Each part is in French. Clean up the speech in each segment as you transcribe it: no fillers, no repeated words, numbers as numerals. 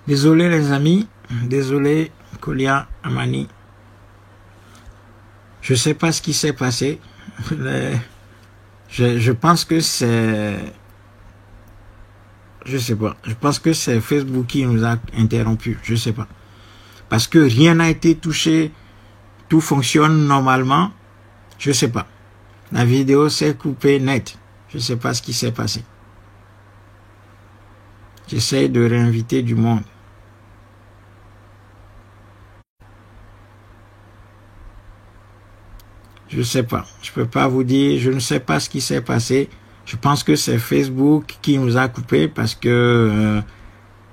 Désolé les amis, désolé Kolia, Amani. Je sais pas ce qui s'est passé. Je pense que c'est... Je sais pas. Je pense que c'est Facebook qui nous a interrompu. Je sais pas. Parce que rien n'a été touché. Tout fonctionne normalement. Je sais pas. La vidéo s'est coupée net. Je sais pas ce qui s'est passé. J'essaie de réinviter du monde. Je sais pas. Je peux pas vous dire. Je ne sais pas ce qui s'est passé. Je pense que c'est Facebook qui nous a coupé parce que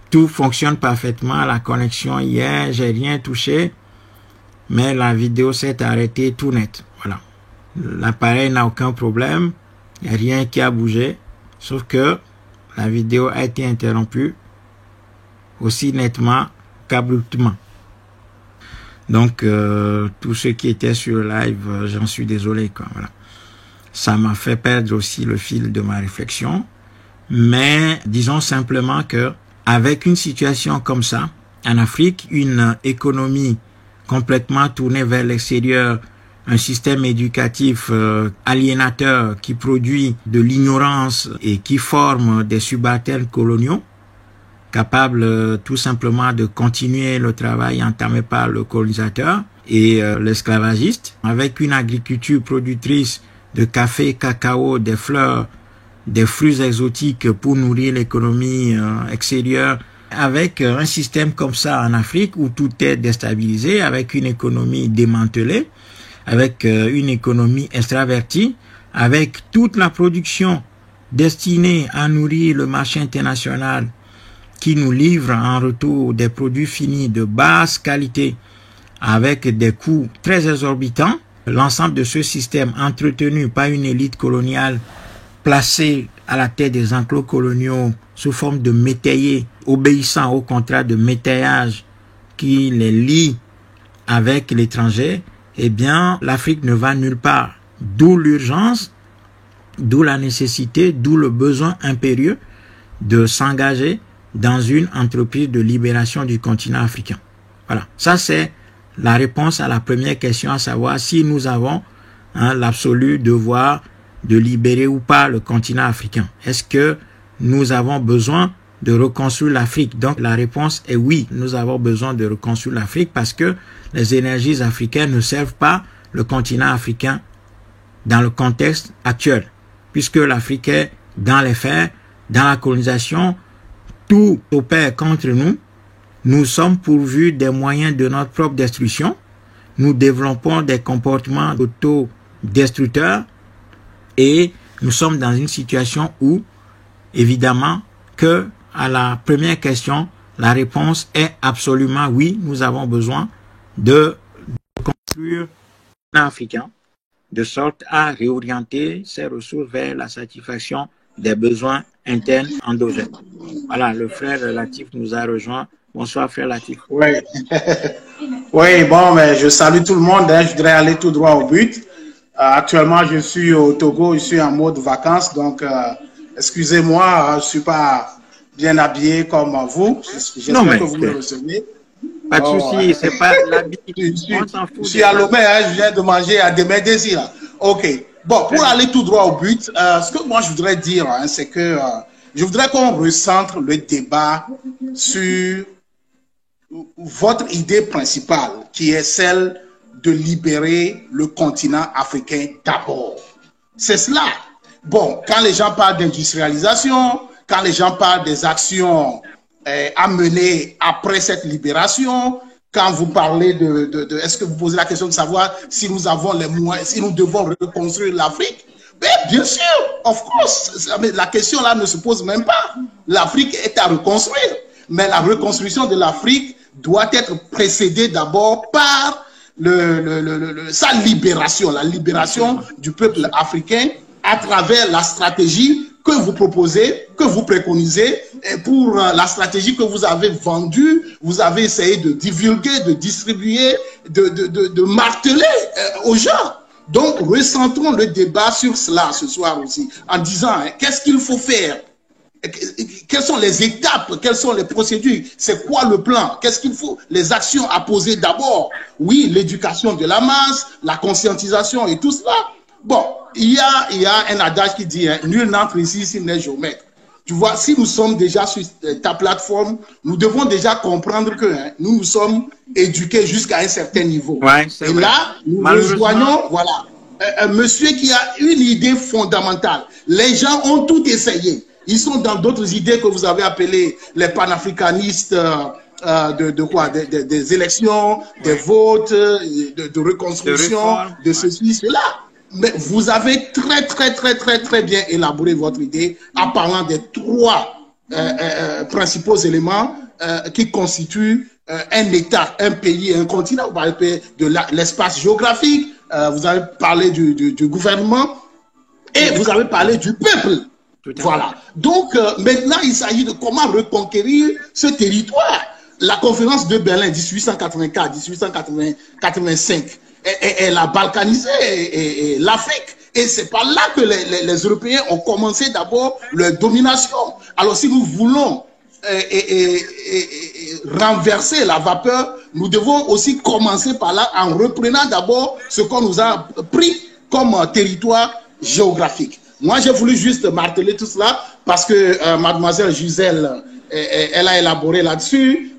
tout fonctionne parfaitement. La connexion hier, j'ai rien touché. Mais la vidéo s'est arrêtée tout net. Voilà. L'appareil n'a aucun problème. Il n'y a rien qui a bougé. Sauf que la vidéo a été interrompue aussi nettement qu'abruptement. Donc, tous ceux qui étaient sur le live, j'en suis désolé, quoi. Voilà. Ça m'a fait perdre aussi le fil de ma réflexion. Mais disons simplement que avec une situation comme ça, en Afrique, une économie complètement tournée vers l'extérieur, un système éducatif aliénateur qui produit de l'ignorance et qui forme des subalternes coloniaux, capables tout simplement de continuer le travail entamé par le colonisateur et l'esclavagiste, avec une agriculture productrice de café, cacao, des fleurs, des fruits exotiques pour nourrir l'économie extérieure, avec un système comme ça en Afrique où tout est déstabilisé, avec une économie démantelée, avec une économie extravertie, avec toute la production destinée à nourrir le marché international qui nous livre en retour des produits finis de basse qualité avec des coûts très exorbitants. L'ensemble de ce système entretenu par une élite coloniale placée à la tête des enclos coloniaux sous forme de métayers, obéissant au contrat de métayage qui les lie avec l'étranger, eh bien, l'Afrique ne va nulle part. D'où l'urgence, d'où la nécessité, d'où le besoin impérieux de s'engager dans une entreprise de libération du continent africain. Voilà. Ça, c'est la réponse à la première question, à savoir si nous avons l'absolu devoir de libérer ou pas le continent africain. Est-ce que nous avons besoin de reconstruire l'Afrique? Donc, la réponse est oui, nous avons besoin de reconstruire l'Afrique parce que les énergies africaines ne servent pas le continent africain dans le contexte actuel, puisque l'Afrique est dans les faits, dans la colonisation, tout opère contre nous. Nous sommes pourvus des moyens de notre propre destruction. Nous développons des comportements autodestructeurs et nous sommes dans une situation où, évidemment, que à la première question, la réponse est absolument oui, nous avons besoin de construire un africain de sorte à réorienter ses ressources vers la satisfaction des besoins internes endogènes. Voilà, le frère Latif nous a rejoint. Bonsoir, frère Latif. Oui, oui, bon, mais je salue tout le monde. Je voudrais aller tout droit au but. Actuellement, je suis au Togo, je suis en mode vacances, donc excusez-moi, je ne suis pas bien habillé comme vous. J'espère que vous me recevez. Pas de souci, c'est pas l'habit. Je suis à Lomé, je viens de manger à Demédési. Ok, bon, pour aller tout droit au but, ce que moi je voudrais dire, c'est que je voudrais qu'on recentre le débat sur votre idée principale, qui est celle de libérer le continent africain d'abord. C'est cela. Bon, quand les gens parlent d'industrialisation, quand les gens parlent des actions à mener après cette libération, quand vous parlez est-ce que vous posez la question de savoir si nous avons les moyens, si nous devons reconstruire l'Afrique? Bien sûr, of course. La question là ne se pose même pas. L'Afrique est à reconstruire. Mais la reconstruction de l'Afrique doit être précédée d'abord par sa libération, la libération du peuple africain à travers la stratégie que vous proposez, que vous préconisez, et pour la stratégie que vous avez vendue, vous avez essayé de divulguer, de distribuer, de marteler aux gens. Donc, recentrons le débat sur cela ce soir aussi, en disant qu'est-ce qu'il faut faire? quelles sont les étapes, quelles sont les procédures, c'est quoi le plan, qu'est-ce qu'il faut, les actions à poser d'abord. Oui, l'éducation de la masse, la conscientisation et tout cela. Bon, il y a un adage qui dit, hein, nul n'entre ici s'il n'est géomètre. Tu vois, si nous sommes déjà sur ta plateforme, nous devons déjà comprendre que nous nous sommes éduqués jusqu'à un certain niveau. Ouais, et vrai. Là, nous rejoignons, voilà, un monsieur qui a une idée fondamentale. Les gens ont tout essayé. Ils sont dans d'autres idées que vous avez appelées les panafricanistes des élections, des votes, de reconstruction, de ceci, cela. Mais vous avez très bien élaboré votre idée en parlant des trois principaux éléments qui constituent un État, un pays, un continent. Vous parlez de l'espace géographique, vous avez parlé du gouvernement et vous avez parlé du peuple. Voilà. Donc, maintenant, il s'agit de comment reconquérir ce territoire. La conférence de Berlin 1884-1885, elle a balkanisé l'Afrique. Et c'est par là que les Européens ont commencé d'abord leur domination. Alors, si nous voulons renverser la vapeur, nous devons aussi commencer par là en reprenant d'abord ce qu'on nous a pris comme territoire géographique. Moi, j'ai voulu juste marteler tout cela parce que mademoiselle Gisèle, elle a élaboré là-dessus.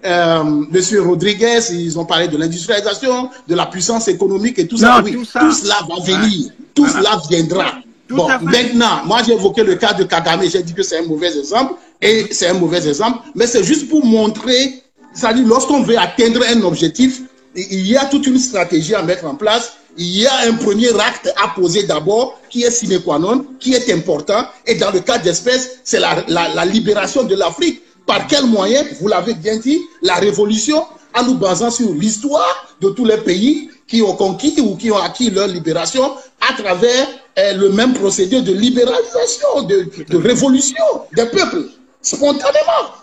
Monsieur Rodriguez, ils ont parlé de l'industrialisation, de la puissance économique et tout ça. Oui, tout cela va venir. Tout cela viendra. Bon, maintenant, moi, j'ai évoqué le cas de Kagame. J'ai dit que c'est un mauvais exemple. Et c'est un mauvais exemple. Mais c'est juste pour montrer, c'est-à-dire, lorsqu'on veut atteindre un objectif, il y a toute une stratégie à mettre en place. Il y a un premier acte à poser d'abord, qui est sine qua non, qui est important. Et dans le cas d'espèce, c'est la libération de l'Afrique. Par quel moyen? Vous l'avez bien dit, la révolution, en nous basant sur l'histoire de tous les pays qui ont conquis ou qui ont acquis leur libération à travers le même procédé de libéralisation, de révolution des peuples, spontanément,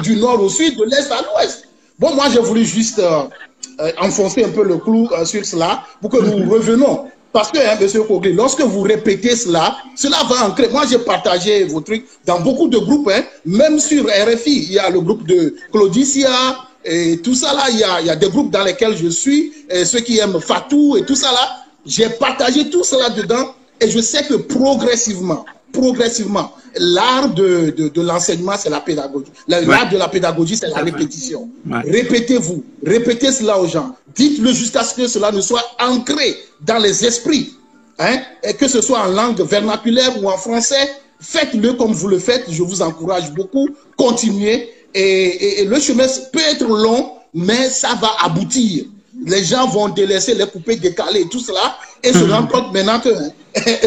du nord au sud, de l'est à l'ouest. Bon, moi, j'ai voulu juste enfoncer un peu le clou sur cela pour que nous revenons. Parce que, monsieur Kogli, lorsque vous répétez cela, cela va ancrer. Moi, j'ai partagé vos trucs dans beaucoup de groupes, même sur RFI. Il y a le groupe de Claudicia et tout ça là. Il y a des groupes dans lesquels je suis, ceux qui aiment Fatou et tout ça là. J'ai partagé tout cela dedans et je sais que progressivement, l'art de l'enseignement, c'est la pédagogie. L'art de la pédagogie, c'est la répétition. Répétez-vous, répétez cela aux gens. Dites-le jusqu'à ce que cela ne soit ancré dans les esprits. Et que ce soit en langue vernaculaire ou en français, faites-le comme vous le faites. Je vous encourage beaucoup. Continuez. Et le chemin peut être long, mais ça va aboutir. Les gens vont délaisser les coupés décalés et tout cela et se rendre compte maintenant que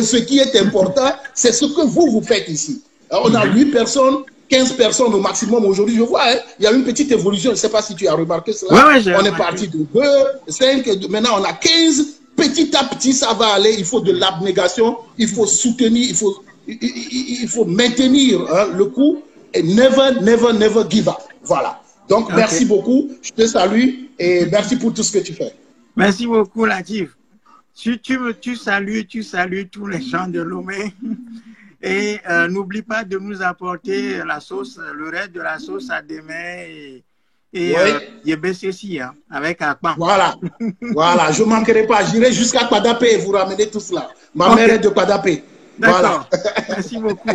ce qui est important, c'est ce que vous faites ici. Alors, on a 8 personnes, 15 personnes au maximum aujourd'hui. Je vois, il y a une petite évolution. Je ne sais pas si tu as remarqué cela. On est parti de 2, 5, maintenant on a 15. Petit à petit, ça va aller. Il faut de l'abnégation, il faut soutenir, il faut maintenir le coup et never give up. Voilà. Donc, merci beaucoup. Je te salue et merci pour tout ce que tu fais. Merci beaucoup, Latif. Tu salues tous les gens de Lomé. Et n'oublie pas de nous apporter la sauce, le reste de la sauce à demain et Yébessessi, avec Akpan. Voilà, voilà, je ne manquerai pas. J'irai jusqu'à Kwadapé et vous ramener tout cela. Ma mère est de Kwadapé. D'accord, merci beaucoup.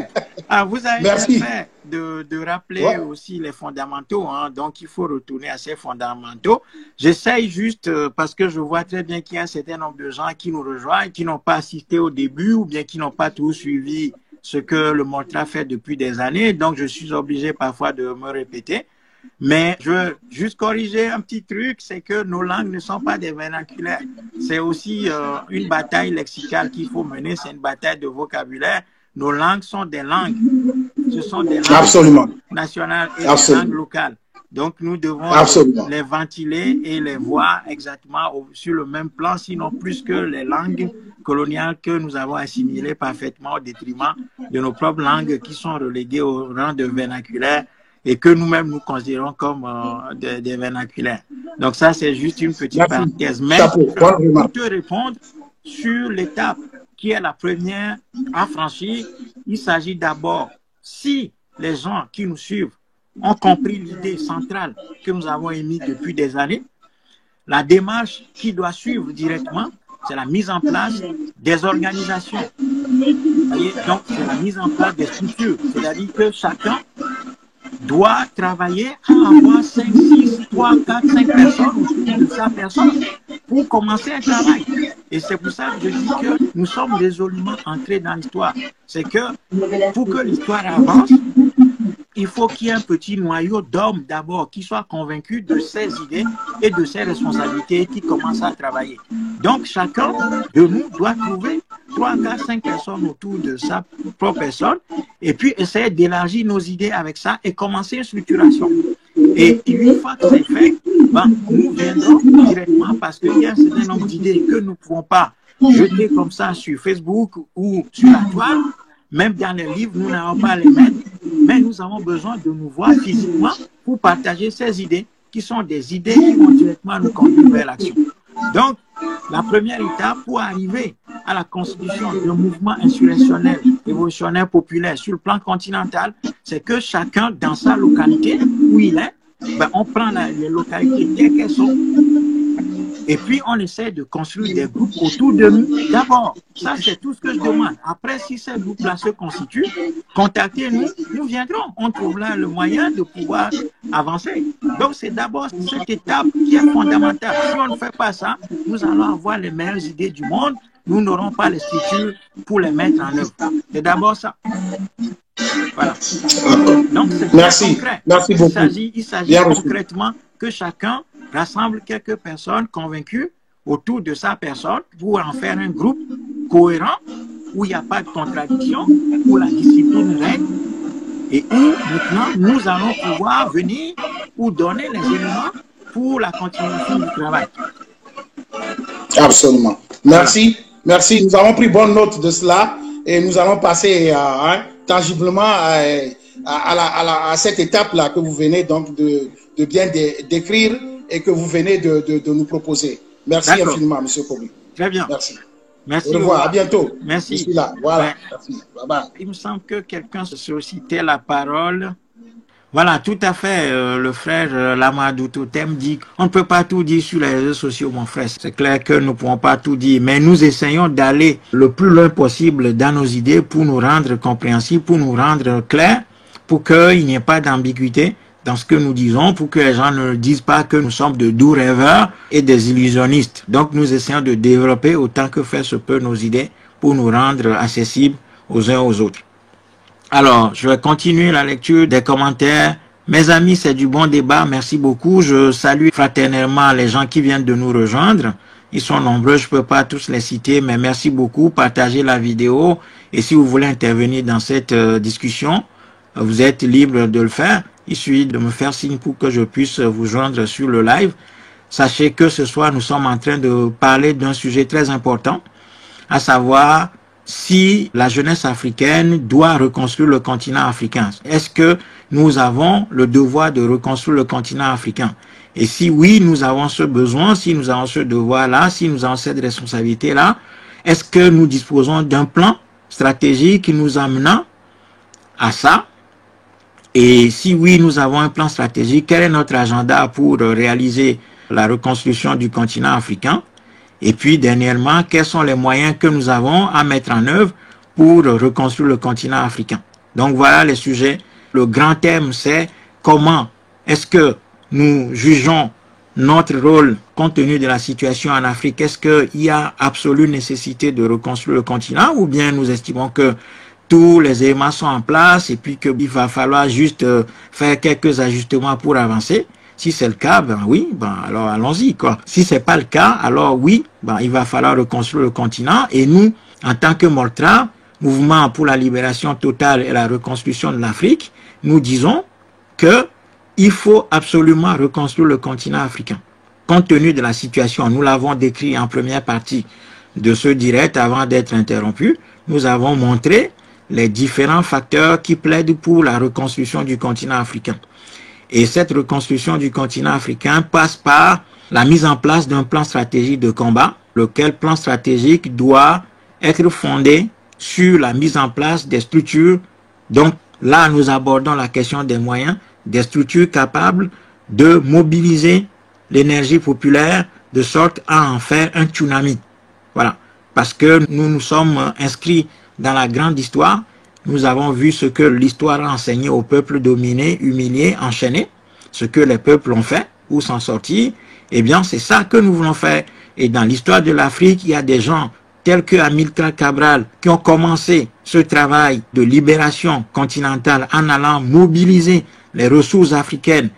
Vous avez fait de rappeler aussi les fondamentaux, donc il faut retourner à ces fondamentaux. J'essaye juste, parce que je vois très bien qu'il y a un certain nombre de gens qui nous rejoignent, qui n'ont pas assisté au début ou bien qui n'ont pas tout suivi ce que le Montra fait depuis des années, donc je suis obligé parfois de me répéter. Mais je veux juste corriger un petit truc, c'est que nos langues ne sont pas des vernaculaires. C'est aussi une bataille lexicale qu'il faut mener, c'est une bataille de vocabulaire. Nos langues sont des langues. Ce sont des langues nationales et des langues locales. Donc nous devons les ventiler et les voir exactement sur le même plan, sinon plus que les langues coloniales que nous avons assimilées parfaitement au détriment de nos propres langues qui sont reléguées au rang de vernaculaires et que nous-mêmes nous considérons comme des vernaculaires. Donc ça, c'est juste une petite parenthèse. Mais pour te répondre sur l'étape qui est la première à franchir, il s'agit d'abord, si les gens qui nous suivent ont compris l'idée centrale que nous avons émise depuis des années, la démarche qui doit suivre directement, c'est la mise en place des organisations. Voyez, donc, c'est la mise en place des structures. C'est-à-dire que chacun doit travailler à avoir 5, 6, 3, 4, 5 personnes autour de sa personne pour commencer un travail. Et c'est pour ça que je dis que nous sommes résolument entrés dans l'histoire. C'est que pour que l'histoire avance, il faut qu'il y ait un petit noyau d'hommes d'abord qui soient convaincus de ses idées et de ses responsabilités et qui commencent à travailler. Donc chacun de nous doit trouver 3, 4, 5 personnes autour de sa propre personne et puis essayer d'élargir nos idées avec ça et commencer une structuration. Et une fois que c'est fait, nous viendrons directement parce qu'il y a un certain nombre d'idées que nous ne pouvons pas jeter comme ça sur Facebook ou sur la toile. Même dans les livres, nous n'allons pas les mettre, mais nous avons besoin de nous voir physiquement pour partager ces idées qui sont des idées qui vont directement nous conduire vers l'action. Donc, la première étape pour arriver à la constitution d'un mouvement insurrectionnel, révolutionnaire populaire sur le plan continental, c'est que chacun dans sa localité où il est, on prend les localités telles qu'elles sont et puis on essaie de construire des groupes autour de nous. D'abord, ça c'est tout ce que je demande. Après, si ces groupes-là se constituent, contactez-nous, nous viendrons. On trouvera le moyen de pouvoir avancer. Donc c'est d'abord cette étape qui est fondamentale. Si on ne fait pas ça, nous allons avoir les meilleures idées du monde. Nous n'aurons pas les structures pour les mettre en œuvre. C'est d'abord ça. Voilà. Donc c'est très concret. Merci beaucoup. Il s'agit concrètement que chacun rassemble quelques personnes convaincues autour de sa personne pour en faire un groupe cohérent où il n'y a pas de contradiction, où la discipline règne et où maintenant nous allons pouvoir venir ou donner les éléments pour la continuation du travail. Absolument. Merci. Merci. Nous avons pris bonne note de cela et nous allons passer tangiblement à cette étape-là que vous venez donc de bien décrire et que vous venez de nous proposer. Merci infiniment, M. Kobi. Très bien. Merci. Merci. Au revoir, à bientôt. Merci. Je suis là. Voilà. Merci. Bye bye. Il me semble que quelqu'un se sollicitait la parole. Voilà, tout à fait. Le frère Lamadou Totem dit on ne peut pas tout dire sur les réseaux sociaux, mon frère. C'est clair que nous ne pouvons pas tout dire, mais nous essayons d'aller le plus loin possible dans nos idées pour nous rendre compréhensibles, pour nous rendre clairs, pour qu'il n'y ait pas d'ambiguïté dans ce que nous disons, pour que les gens ne disent pas que nous sommes de doux rêveurs et des illusionnistes. Donc nous essayons de développer autant que faire se peut nos idées pour nous rendre accessibles aux uns aux autres. Alors, je vais continuer la lecture des commentaires. Mes amis, c'est du bon débat. Merci beaucoup. Je salue fraternellement les gens qui viennent de nous rejoindre. Ils sont nombreux, je ne peux pas tous les citer, mais merci beaucoup. Partagez la vidéo. Et si vous voulez intervenir dans cette discussion, vous êtes libre de le faire. Il suffit de me faire signe pour que je puisse vous joindre sur le live. Sachez que ce soir, nous sommes en train de parler d'un sujet très important, à savoir si la jeunesse africaine doit reconstruire le continent africain. Est-ce que nous avons le devoir de reconstruire le continent africain? Et si oui, nous avons ce besoin, si nous avons ce devoir-là, si nous avons cette responsabilité-là, est-ce que nous disposons d'un plan stratégique qui nous amenant à ça? Et si oui, nous avons un plan stratégique, quel est notre agenda pour réaliser la reconstruction du continent africain? Et puis, dernièrement, quels sont les moyens que nous avons à mettre en œuvre pour reconstruire le continent africain? Donc, voilà les sujets. Le grand thème, c'est comment est-ce que nous jugeons notre rôle compte tenu de la situation en Afrique? Est-ce qu'il y a absolue nécessité de reconstruire le continent ou bien nous estimons que tous les éléments sont en place et puis qu'il va falloir juste faire quelques ajustements pour avancer? Si c'est le cas, ben oui, ben alors allons-y, quoi. Si c'est pas le cas, alors oui, ben il va falloir reconstruire le continent. Et nous, en tant que Moltra, Mouvement pour la libération totale et la reconstruction de l'Afrique, nous disons que il faut absolument reconstruire le continent africain. Compte tenu de la situation, nous l'avons décrit en première partie de ce direct avant d'être interrompu, nous avons montré les différents facteurs qui plaident pour la reconstruction du continent africain. Et cette reconstruction du continent africain passe par la mise en place d'un plan stratégique de combat, lequel plan stratégique doit être fondé sur la mise en place des structures, donc Là, nous abordons la question des moyens, des structures capables de mobiliser l'énergie populaire de sorte à en faire un tsunami. Voilà. Parce que nous nous sommes inscrits dans la grande histoire. Nous avons vu ce que l'histoire a enseigné aux peuples dominés, humiliés, enchaînés, ce que les peuples ont fait pour s'en sortir. Eh bien, c'est ça que nous voulons faire. Et dans l'histoire de l'Afrique, il y a des gens tels que Amilcar Cabral qui ont commencé ce travail de libération continentale en allant mobiliser les ressources africaines,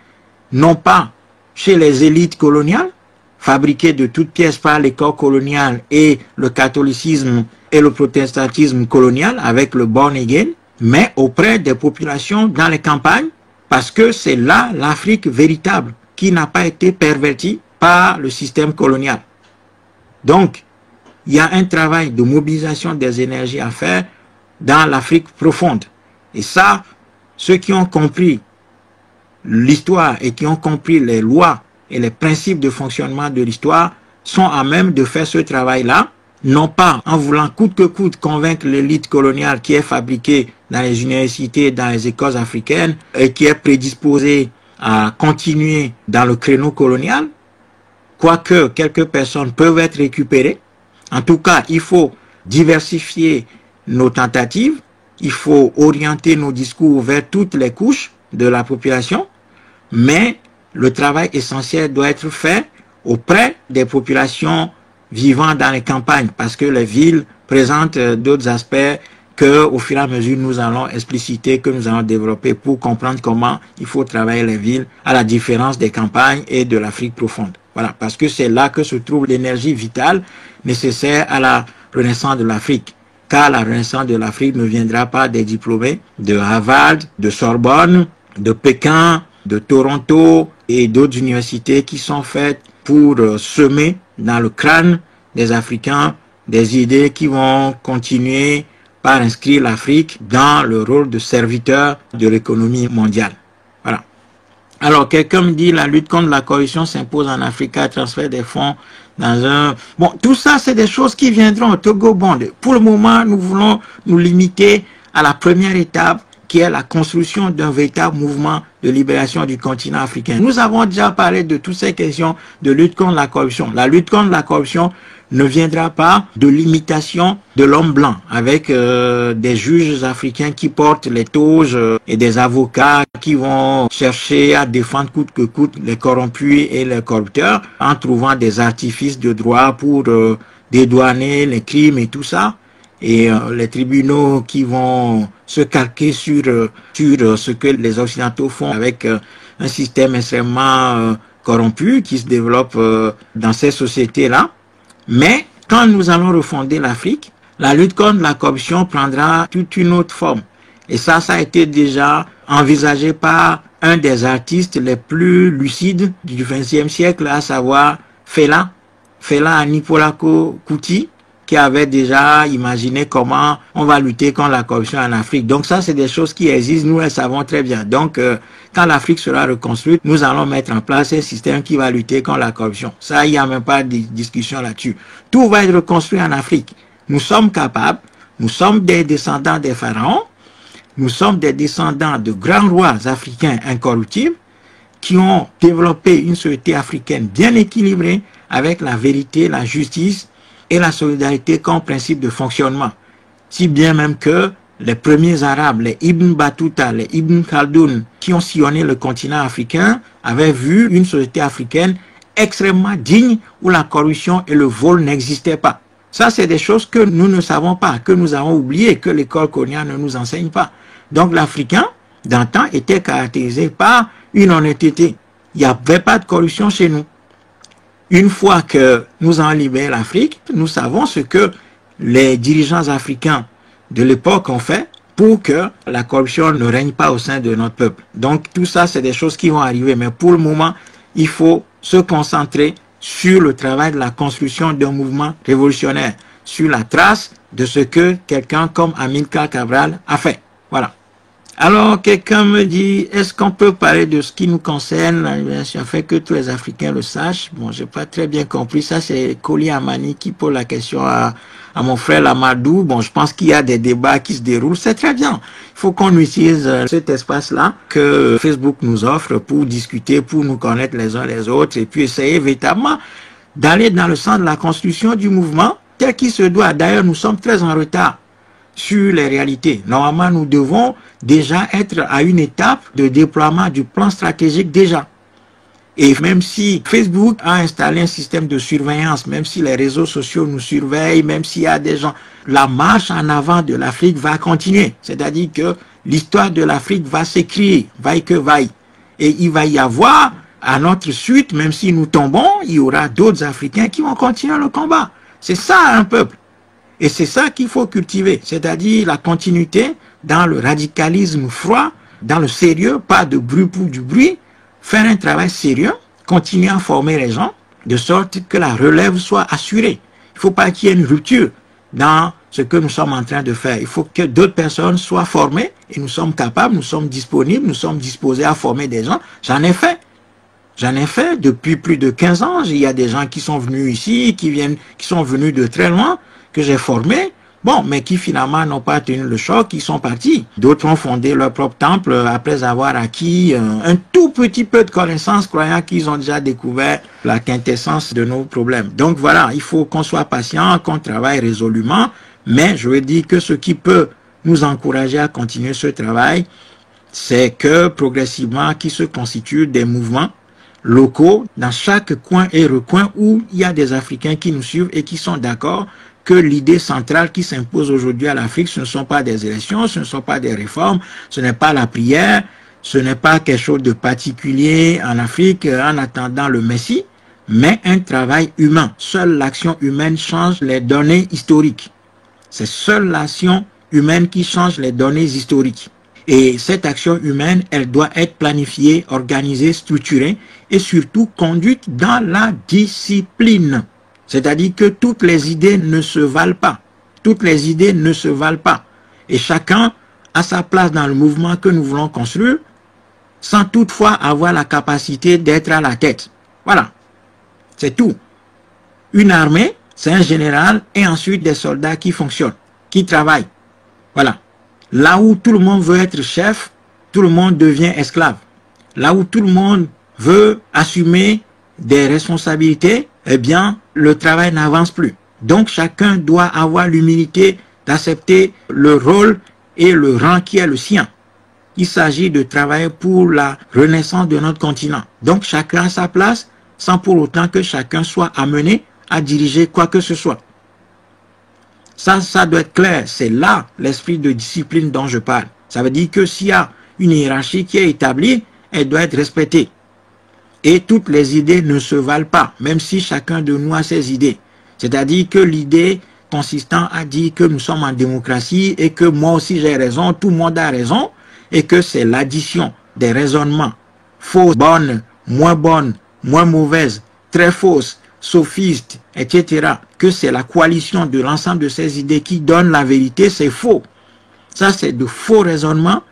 non pas chez les élites coloniales, fabriquées de toutes pièces par les corps colonial et le catholicisme et le protestantisme colonial avec le born again, mais auprès des populations dans les campagnes, parce que c'est là l'Afrique véritable qui n'a pas été pervertie par le système colonial. Donc, il y a un travail de mobilisation des énergies à faire dans l'Afrique profonde. Et ça, ceux qui ont compris l'histoire et qui ont compris les lois et les principes de fonctionnement de l'histoire sont à même de faire ce travail-là, non pas en voulant coûte que coûte convaincre l'élite coloniale qui est fabriquée dans les universités, dans les écoles africaines et qui est prédisposée à continuer dans le créneau colonial, quoique quelques personnes peuvent être récupérées. En tout cas, il faut diversifier nos tentatives, il faut orienter nos discours vers toutes les couches de la population, mais le travail essentiel doit être fait auprès des populations vivant dans les campagnes, parce que les villes présentent d'autres aspects que, au fur et à mesure, nous allons expliciter, que nous allons développer pour comprendre comment il faut travailler les villes, à la différence des campagnes et de l'Afrique profonde. Voilà, parce que c'est là que se trouve l'énergie vitale nécessaire à la renaissance de l'Afrique. Car la renaissance de l'Afrique ne viendra pas des diplômés de Harvard, de Sorbonne, de Pékin, de Toronto et d'autres universités qui sont faites pour semer dans le crâne des Africains des idées qui vont continuer par inscrire l'Afrique dans le rôle de serviteur de l'économie mondiale. Voilà. Alors, quelqu'un me dit la lutte contre la corruption s'impose en Afrique, transfert des fonds dans un... Bon, tout ça, c'est des choses qui viendront au Togo Bond. Pour le moment, nous voulons nous limiter à la première étape, qui est la construction d'un véritable mouvement de libération du continent africain. Nous avons déjà parlé de toutes ces questions de lutte contre la corruption. La lutte contre la corruption ne viendra pas de l'imitation de l'homme blanc, avec des juges africains qui portent les toges et des avocats qui vont chercher à défendre coûte que coûte les corrompus et les corrupteurs en trouvant des artifices de droit pour dédouaner les crimes et tout ça. Et les tribunaux qui vont se calquer sur ce que les Occidentaux font avec un système extrêmement corrompu qui se développe dans ces sociétés-là. Mais quand nous allons refonder l'Afrique, la lutte contre la corruption prendra toute une autre forme. Et ça a été déjà envisagé par un des artistes les plus lucides du XXe siècle, à savoir Fela Aníkúlápó Kuti, qui avait déjà imaginé comment on va lutter contre la corruption en Afrique. Donc ça, c'est des choses qui existent, nous les savons très bien. Donc, quand l'Afrique sera reconstruite, nous allons mettre en place un système qui va lutter contre la corruption. Ça, il n'y a même pas de discussion là-dessus. Tout va être reconstruit en Afrique. Nous sommes capables, nous sommes des descendants des pharaons, nous sommes des descendants de grands rois africains incorruptibles qui ont développé une société africaine bien équilibrée avec la vérité, la justice et la solidarité comme principe de fonctionnement. Si bien même que les premiers Arabes, les Ibn Battuta, les Ibn Khaldoun, qui ont sillonné le continent africain, avaient vu une société africaine extrêmement digne où la corruption et le vol n'existaient pas. Ça, c'est des choses que nous ne savons pas, que nous avons oubliées, que l'école coloniale ne nous enseigne pas. Donc l'Africain, d'antan, était caractérisé par une honnêteté. Il n'y avait pas de corruption chez nous. Une fois que nous avons libéré l'Afrique, nous savons ce que les dirigeants africains de l'époque ont fait pour que la corruption ne règne pas au sein de notre peuple. Donc tout ça, c'est des choses qui vont arriver. Mais pour le moment, il faut se concentrer sur le travail de la construction d'un mouvement révolutionnaire, sur la trace de ce que quelqu'un comme Amilcar Cabral a fait. Voilà. Alors, quelqu'un me dit, est-ce qu'on peut parler de ce qui nous concerne, la libération, afin que tous les Africains le sachent? Bon, j'ai pas très bien compris. Ça, c'est Koli Amani qui pose la question à à mon frère Lamadou. Bon, je pense qu'il y a des débats qui se déroulent. C'est très bien. Il faut qu'on utilise cet espace-là que Facebook nous offre pour discuter, pour nous connaître les uns les autres et puis essayer véritablement d'aller dans le sens de la construction du mouvement tel qu'il se doit. D'ailleurs, nous sommes très en retard sur les réalités. Normalement, nous devons déjà être à une étape de déploiement du plan stratégique déjà. Et même si Facebook a installé un système de surveillance, même si les réseaux sociaux nous surveillent, même s'il y a des gens, la marche en avant de l'Afrique va continuer. C'est-à-dire que l'histoire de l'Afrique va s'écrire, vaille que vaille. Et il va y avoir, à notre suite, même si nous tombons, il y aura d'autres Africains qui vont continuer le combat. C'est ça un peuple. Et c'est ça qu'il faut cultiver, c'est-à-dire la continuité dans le radicalisme froid, dans le sérieux, pas de bruit pour du bruit, faire un travail sérieux, continuer à former les gens, de sorte que la relève soit assurée. Il ne faut pas qu'il y ait une rupture dans ce que nous sommes en train de faire. Il faut que d'autres personnes soient formées et nous sommes capables, nous sommes disponibles, nous sommes disposés à former des gens. J'en ai fait. J'en ai fait depuis plus de 15 ans. Il y a des gens qui sont venus ici, qui sont venus de très loin, que j'ai formés, bon, mais qui finalement n'ont pas tenu le choc, ils sont partis. D'autres ont fondé leur propre temple après avoir acquis un tout petit peu de connaissances, croyant qu'ils ont déjà découvert la quintessence de nos problèmes. Donc voilà, il faut qu'on soit patient, qu'on travaille résolument, mais je veux dire que ce qui peut nous encourager à continuer ce travail, c'est que progressivement, qui se constituent des mouvements locaux dans chaque coin et recoin où il y a des Africains qui nous suivent et qui sont d'accord que l'idée centrale qui s'impose aujourd'hui à l'Afrique, ce ne sont pas des élections, ce ne sont pas des réformes, ce n'est pas la prière, ce n'est pas quelque chose de particulier en Afrique en attendant le Messie, mais un travail humain. Seule l'action humaine change les données historiques. C'est seule l'action humaine qui change les données historiques. Et cette action humaine, elle doit être planifiée, organisée, structurée et surtout conduite dans la discipline. C'est-à-dire que toutes les idées ne se valent pas. Toutes les idées ne se valent pas. Et chacun a sa place dans le mouvement que nous voulons construire, sans toutefois avoir la capacité d'être à la tête. Voilà. C'est tout. Une armée, c'est un général et ensuite des soldats qui fonctionnent, qui travaillent. Voilà. Là où tout le monde veut être chef, tout le monde devient esclave. Là où tout le monde veut assumer des responsabilités, eh bien, le travail n'avance plus. Donc, chacun doit avoir l'humilité d'accepter le rôle et le rang qui est le sien. Il s'agit de travailler pour la renaissance de notre continent. Donc, chacun a sa place, sans pour autant que chacun soit amené à diriger quoi que ce soit. Ça doit être clair. C'est là l'esprit de discipline dont je parle. Ça veut dire que s'il y a une hiérarchie qui est établie, elle doit être respectée. Et toutes les idées ne se valent pas, même si chacun de nous a ses idées. C'est-à-dire que l'idée consistant à dire que nous sommes en démocratie et que moi aussi j'ai raison, tout le monde a raison, et que c'est l'addition des raisonnements fausses, bonnes, moins mauvaises, très fausses, sophistes, etc., que c'est la coalition de l'ensemble de ces idées qui donne la vérité, c'est faux. Ça, c'est de faux raisonnements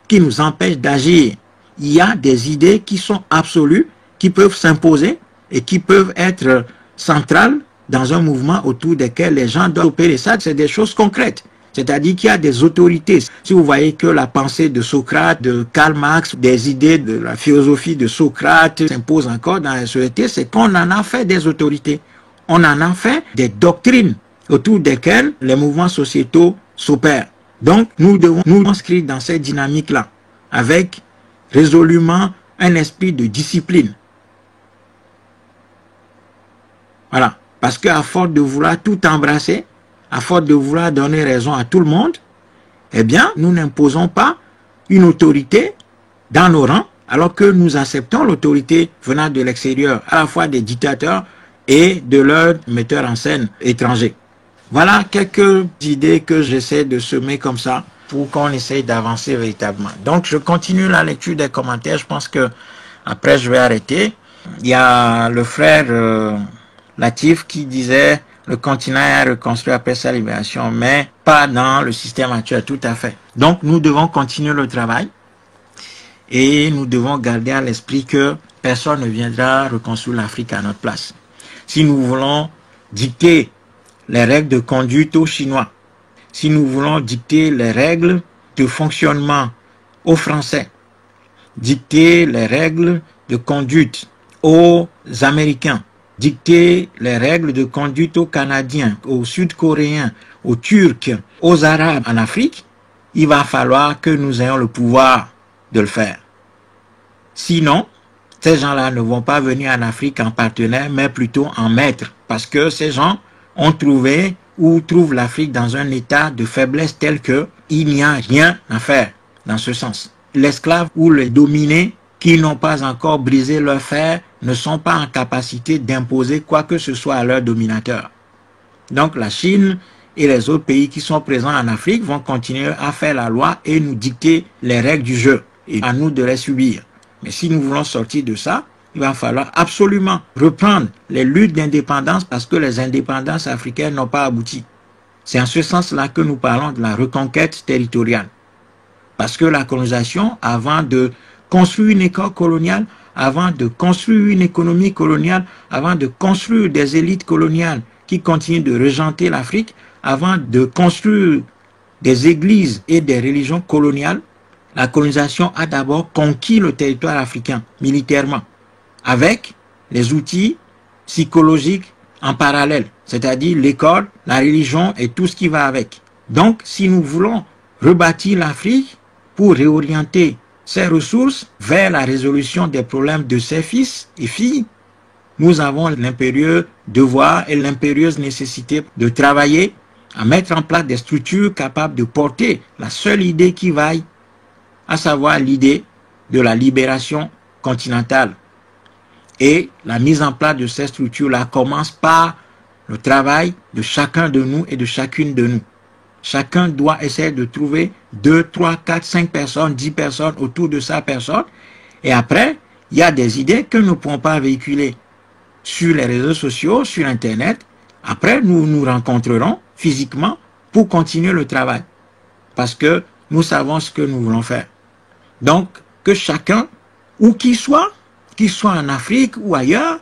qui nous empêchent d'agir. Il y a des idées qui sont absolues, qui peuvent s'imposer et qui peuvent être centrales dans un mouvement autour desquels les gens doivent opérer. Ça, c'est des choses concrètes. C'est-à-dire qu'il y a des autorités. Si vous voyez que la pensée de Socrate, de Karl Marx, des idées de la philosophie de Socrate s'imposent encore dans la société, c'est qu'on en a fait des autorités. On en a fait des doctrines autour desquelles les mouvements sociétaux s'opèrent. Donc, nous devons nous inscrire dans cette dynamique-là, avec résolument un esprit de discipline. Voilà. Parce qu'à force de vouloir tout embrasser, à force de vouloir donner raison à tout le monde, eh bien, nous n'imposons pas une autorité dans nos rangs, alors que nous acceptons l'autorité venant de l'extérieur, à la fois des dictateurs et de leurs metteurs en scène étrangers. Voilà quelques idées que j'essaie de semer comme ça pour qu'on essaye d'avancer véritablement. Donc, je continue la lecture des commentaires. Je pense que après je vais arrêter. Il y a le frère Latif qui disait le continent est reconstruit après sa libération, mais pas dans le système actuel, tout à fait. Donc, nous devons continuer le travail et nous devons garder à l'esprit que personne ne viendra reconstruire l'Afrique à notre place. Si nous voulons dicter les règles de conduite aux Chinois, si nous voulons dicter les règles de fonctionnement aux Français, dicter les règles de conduite aux Américains, dicter les règles de conduite aux Canadiens, aux Sud-Coréens, aux Turcs, aux Arabes en Afrique, il va falloir que nous ayons le pouvoir de le faire. Sinon, ces gens-là ne vont pas venir en Afrique en partenaire, mais plutôt en maître, parce que ces gens ont trouvé ou trouvent l'Afrique dans un état de faiblesse tel que il n'y a rien à faire dans ce sens. L'esclave ou les dominés qui n'ont pas encore brisé leur fer ne sont pas en capacité d'imposer quoi que ce soit à leurs dominateurs. Donc la Chine et les autres pays qui sont présents en Afrique vont continuer à faire la loi et nous dicter les règles du jeu, et à nous de les subir. Mais si nous voulons sortir de ça, il va falloir absolument reprendre les luttes d'indépendance parce que les indépendances africaines n'ont pas abouti. C'est en ce sens-là que nous parlons de la reconquête territoriale. Parce que la colonisation, avant de construire une école coloniale, avant de construire une économie coloniale, avant de construire des élites coloniales qui continuent de régenter l'Afrique, avant de construire des églises et des religions coloniales, la colonisation a d'abord conquis le territoire africain militairement, avec les outils psychologiques en parallèle, c'est-à-dire l'école, la religion et tout ce qui va avec. Donc, si nous voulons rebâtir l'Afrique pour réorienter ses ressources vers la résolution des problèmes de ses fils et filles, nous avons l'impérieux devoir et l'impérieuse nécessité de travailler à mettre en place des structures capables de porter la seule idée qui vaille, à savoir l'idée de la libération continentale. Et la mise en place de ces structures-là commence par le travail de chacun de nous et de chacune de nous. Chacun doit essayer de trouver 2, 3, 4, 5 personnes, 10 personnes autour de sa personne. Et après, il y a des idées que nous ne pouvons pas véhiculer sur les réseaux sociaux, sur Internet. Après, nous nous rencontrerons physiquement pour continuer le travail. Parce que nous savons ce que nous voulons faire. Donc, que chacun, où qu'il soit en Afrique ou ailleurs,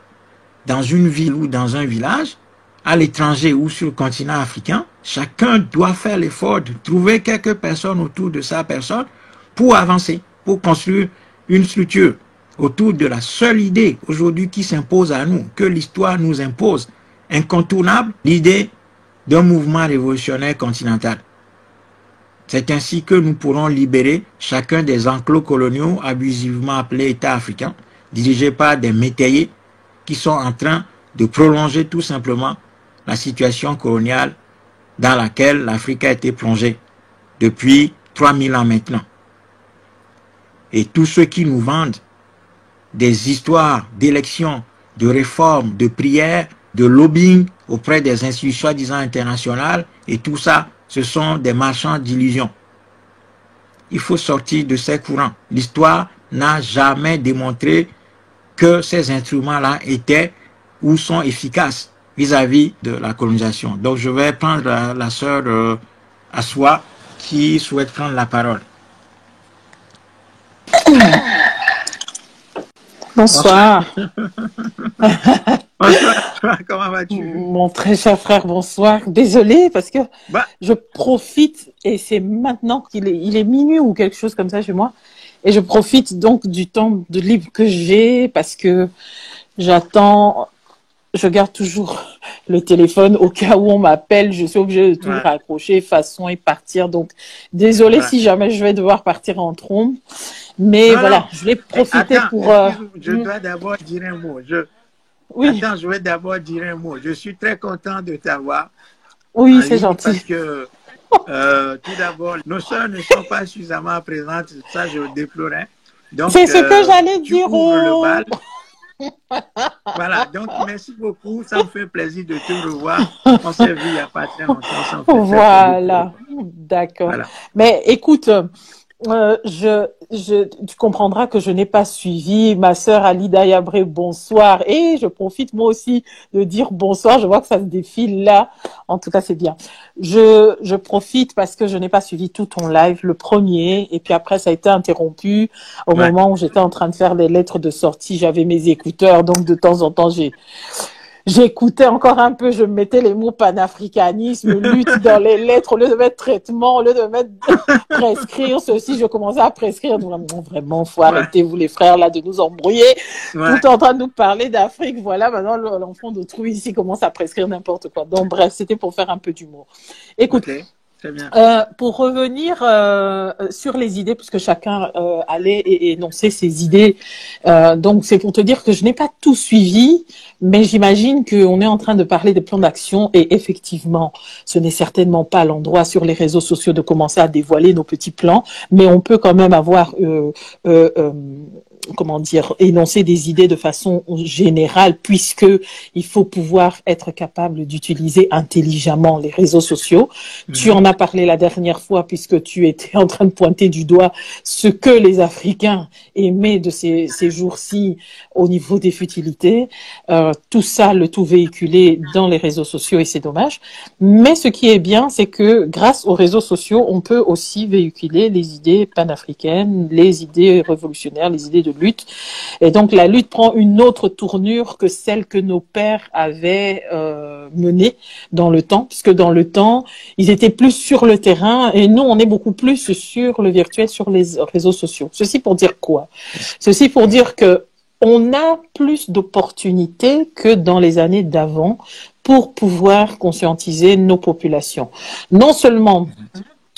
dans une ville ou dans un village, à l'étranger ou sur le continent africain, chacun doit faire l'effort de trouver quelques personnes autour de sa personne pour avancer, pour construire une structure autour de la seule idée aujourd'hui qui s'impose à nous, que l'histoire nous impose, incontournable, l'idée d'un mouvement révolutionnaire continental. C'est ainsi que nous pourrons libérer chacun des enclos coloniaux abusivement appelés États africains, dirigés par des métayers qui sont en train de prolonger tout simplement la situation coloniale dans laquelle l'Afrique a été plongée depuis 3000 ans maintenant. Et tous ceux qui nous vendent des histoires d'élections, de réformes, de prières, de lobbying auprès des institutions soi-disant internationales, et tout ça, ce sont des marchands d'illusions. Il faut sortir de ces courants. L'histoire n'a jamais démontré que ces instruments-là étaient ou sont efficaces vis-à-vis de la colonisation. Donc je vais prendre la sœur Aswa qui souhaite prendre la parole. Bonsoir. Bonsoir, comment vas-tu? Mon très cher frère, bonsoir. Désolée parce que je profite, et c'est maintenant qu'il est minuit ou quelque chose comme ça chez moi, et je profite donc du temps de libre que j'ai parce que j'attends, je garde toujours le téléphone au cas où on m'appelle, je suis obligée de tout raccrocher, façon et partir. Donc, désolée si jamais je vais devoir partir en trombe. Mais voilà, je vais profiter pour... Je dois d'abord dire un mot. Attends, je vais d'abord dire un mot. Je suis très content de t'avoir. Oui, c'est gentil. Parce que, tout d'abord, nos soeurs ne sont pas suffisamment présentes. Ça, je le déplorais. C'est ce que j'allais dire. Le bal. Voilà, donc merci beaucoup. Ça me fait plaisir de te revoir. On s'est vu il n'y a pas très longtemps. Voilà, d'accord. Voilà. Mais écoute... tu comprendras que je n'ai pas suivi ma sœur Alida Yabré, bonsoir. Et je profite moi aussi de dire bonsoir. Je vois que ça se défile là. En tout cas, c'est bien. Je profite parce que je n'ai pas suivi tout ton live, le premier. Et puis après, ça a été interrompu au moment où j'étais en train de faire les lettres de sortie. J'avais mes écouteurs. Donc, de temps en temps, j'écoutais encore un peu, je mettais les mots panafricanisme, lutte dans les lettres, au lieu de mettre traitement, au lieu de mettre prescrire ceci, je commençais à prescrire. Vraiment, faut arrêter, vous les frères, là, de nous embrouiller. Tout en train de nous parler d'Afrique. Voilà, maintenant, l'enfant d'autrui ici commence à prescrire n'importe quoi. Donc, bref, c'était pour faire un peu d'humour. Écoute. Okay. Pour revenir sur les idées, puisque chacun allait énoncer ses idées, donc c'est pour te dire que je n'ai pas tout suivi, mais j'imagine qu'on est en train de parler des plans d'action et effectivement, ce n'est certainement pas l'endroit sur les réseaux sociaux de commencer à dévoiler nos petits plans, mais on peut quand même avoir comment dire, énoncer des idées de façon générale, puisque il faut pouvoir être capable d'utiliser intelligemment les réseaux sociaux. Tu en as parlé la dernière fois, puisque tu étais en train de pointer du doigt ce que les Africains aimaient de ces jours-ci au niveau des futilités. Tout ça, le tout véhiculé dans les réseaux sociaux, et c'est dommage. Mais ce qui est bien, c'est que grâce aux réseaux sociaux, on peut aussi véhiculer les idées panafricaines, les idées révolutionnaires, les idées de lutte. Et donc la lutte prend une autre tournure que celle que nos pères avaient menée dans le temps, puisque dans le temps, ils étaient plus sur le terrain et nous, on est beaucoup plus sur le virtuel, sur les réseaux sociaux. Ceci pour dire quoi? Ceci pour dire que on a plus d'opportunités que dans les années d'avant pour pouvoir conscientiser nos populations. Non seulement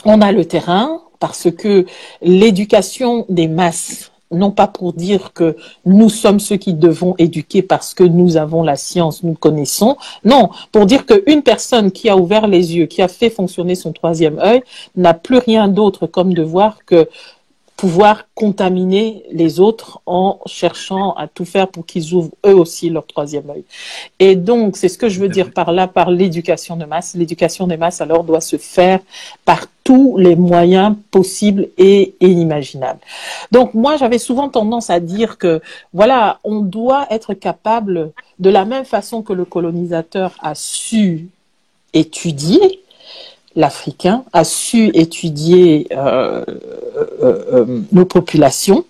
on a le terrain, parce que l'éducation des masses, non pas pour dire que nous sommes ceux qui devons éduquer parce que nous avons la science, nous connaissons. Non, pour dire qu'une personne qui a ouvert les yeux, qui a fait fonctionner son troisième œil, n'a plus rien d'autre comme devoir que pouvoir contaminer les autres en cherchant à tout faire pour qu'ils ouvrent eux aussi leur troisième œil. Et donc, c'est ce que je veux dire par là, par l'éducation de masse. L'éducation des masses, alors, doit se faire par tous les moyens possibles et inimaginables. Donc, moi, j'avais souvent tendance à dire que, voilà, on doit être capable, de la même façon que le colonisateur a su étudier, l'Africain a su étudier nos populations.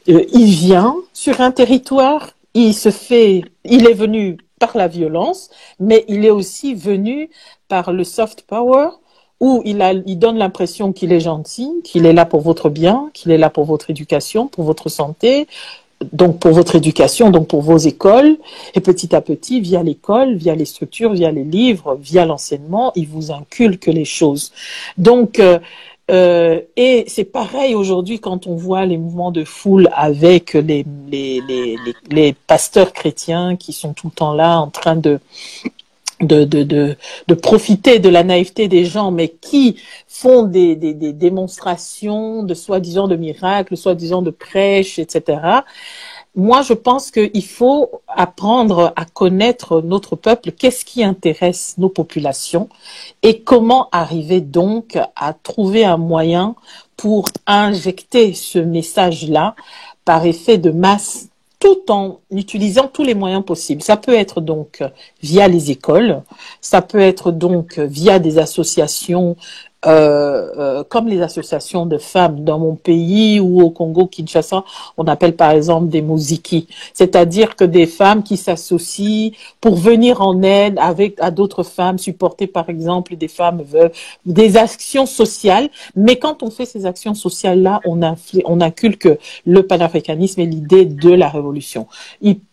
Il vient sur un territoire, il est venu par la violence, mais il est aussi venu par le soft power, où il donne l'impression qu'il est gentil, qu'il est là pour votre bien, qu'il est là pour votre éducation, pour votre santé, donc pour votre éducation, donc pour vos écoles, et petit à petit, via l'école, via les structures, via les livres, via l'enseignement, il vous inculque les choses. Donc, et c'est pareil aujourd'hui quand on voit les mouvements de foule avec les pasteurs chrétiens qui sont tout le temps là en train de profiter de la naïveté des gens, mais qui font des démonstrations de soi-disant de miracles, soi-disant de prêches, etc. Moi, je pense qu'il faut apprendre à connaître notre peuple, qu'est-ce qui intéresse nos populations et comment arriver donc à trouver un moyen pour injecter ce message-là par effet de masse, tout en utilisant tous les moyens possibles. Ça peut être donc via les écoles, ça peut être donc via des associations comme les associations de femmes dans mon pays ou au Congo, Kinshasa, on appelle par exemple des muziki, c'est-à-dire que des femmes qui s'associent pour venir en aide à d'autres femmes, supporter par exemple des femmes veuves, des actions sociales, mais quand on fait ces actions sociales-là, on inculque le panafricanisme et l'idée de la révolution.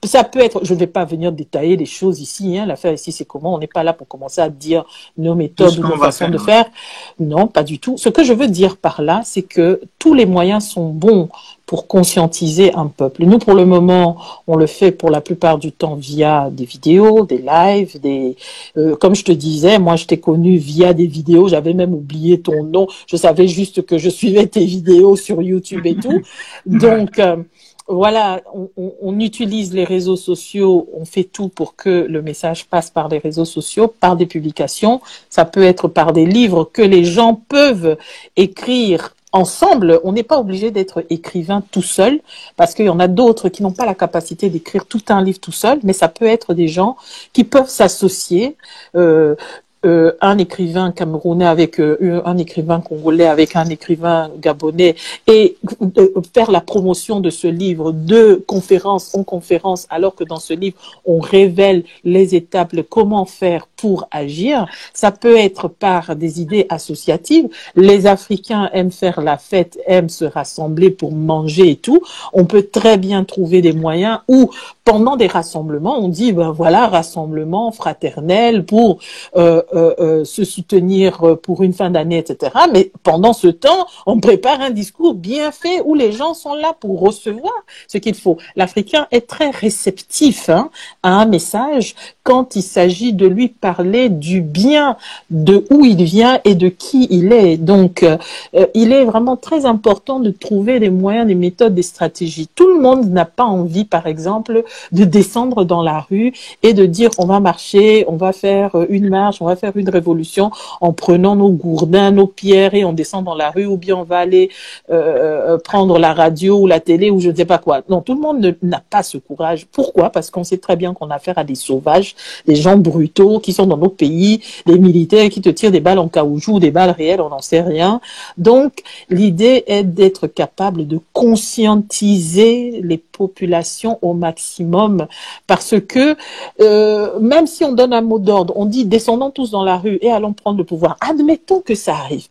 Ça peut être, je ne vais pas venir détailler les choses ici, hein, l'affaire ici c'est comment, on n'est pas là pour commencer à dire nos méthodes ou nos façons de faire. Non, pas du tout. Ce que je veux dire par là, c'est que tous les moyens sont bons pour conscientiser un peuple. Nous, pour le moment, on le fait pour la plupart du temps via des vidéos, des lives, comme je te disais, moi, je t'ai connu via des vidéos, j'avais même oublié ton nom, je savais juste que je suivais tes vidéos sur YouTube et tout. Donc, voilà, on utilise les réseaux sociaux, on fait tout pour que le message passe par les réseaux sociaux, par des publications, ça peut être par des livres que les gens peuvent écrire ensemble. On n'est pas obligé d'être écrivain tout seul, parce qu'il y en a d'autres qui n'ont pas la capacité d'écrire tout un livre tout seul, mais ça peut être des gens qui peuvent s'associer, un écrivain camerounais avec un écrivain congolais, avec un écrivain gabonais, et faire la promotion de ce livre de conférence en conférence, alors que dans ce livre, on révèle les étapes, comment faire pour agir. Ça peut être par des idées associatives. Les Africains aiment faire la fête, aiment se rassembler pour manger et tout. On peut très bien trouver des moyens où, pendant des rassemblements, on dit, ben voilà, rassemblement fraternel pour se soutenir pour une fin d'année, etc. Mais pendant ce temps, on prépare un discours bien fait où les gens sont là pour recevoir ce qu'il faut. L'Africain est très réceptif à un message quand il s'agit de lui parler du bien, de où il vient et de qui il est. Donc, il est vraiment très important de trouver des moyens, des méthodes, des stratégies. Tout le monde n'a pas envie, par exemple, de descendre dans la rue et de dire on va marcher, on va faire une marche, on va faire une révolution en prenant nos gourdins, nos pierres et on descend dans la rue, ou bien on va aller prendre la radio ou la télé ou je ne sais pas quoi. Non, tout le monde n'a pas ce courage. Pourquoi? Parce qu'on sait très bien qu'on a affaire à des sauvages, des gens brutaux qui sont dans nos pays, des militaires qui te tirent des balles en caoutchouc, des balles réelles, on n'en sait rien. Donc, l'idée est d'être capable de conscientiser les populations au maximum, parce que même si on donne un mot d'ordre, on dit descendons tous dans la rue et allons prendre le pouvoir. Admettons que ça arrive,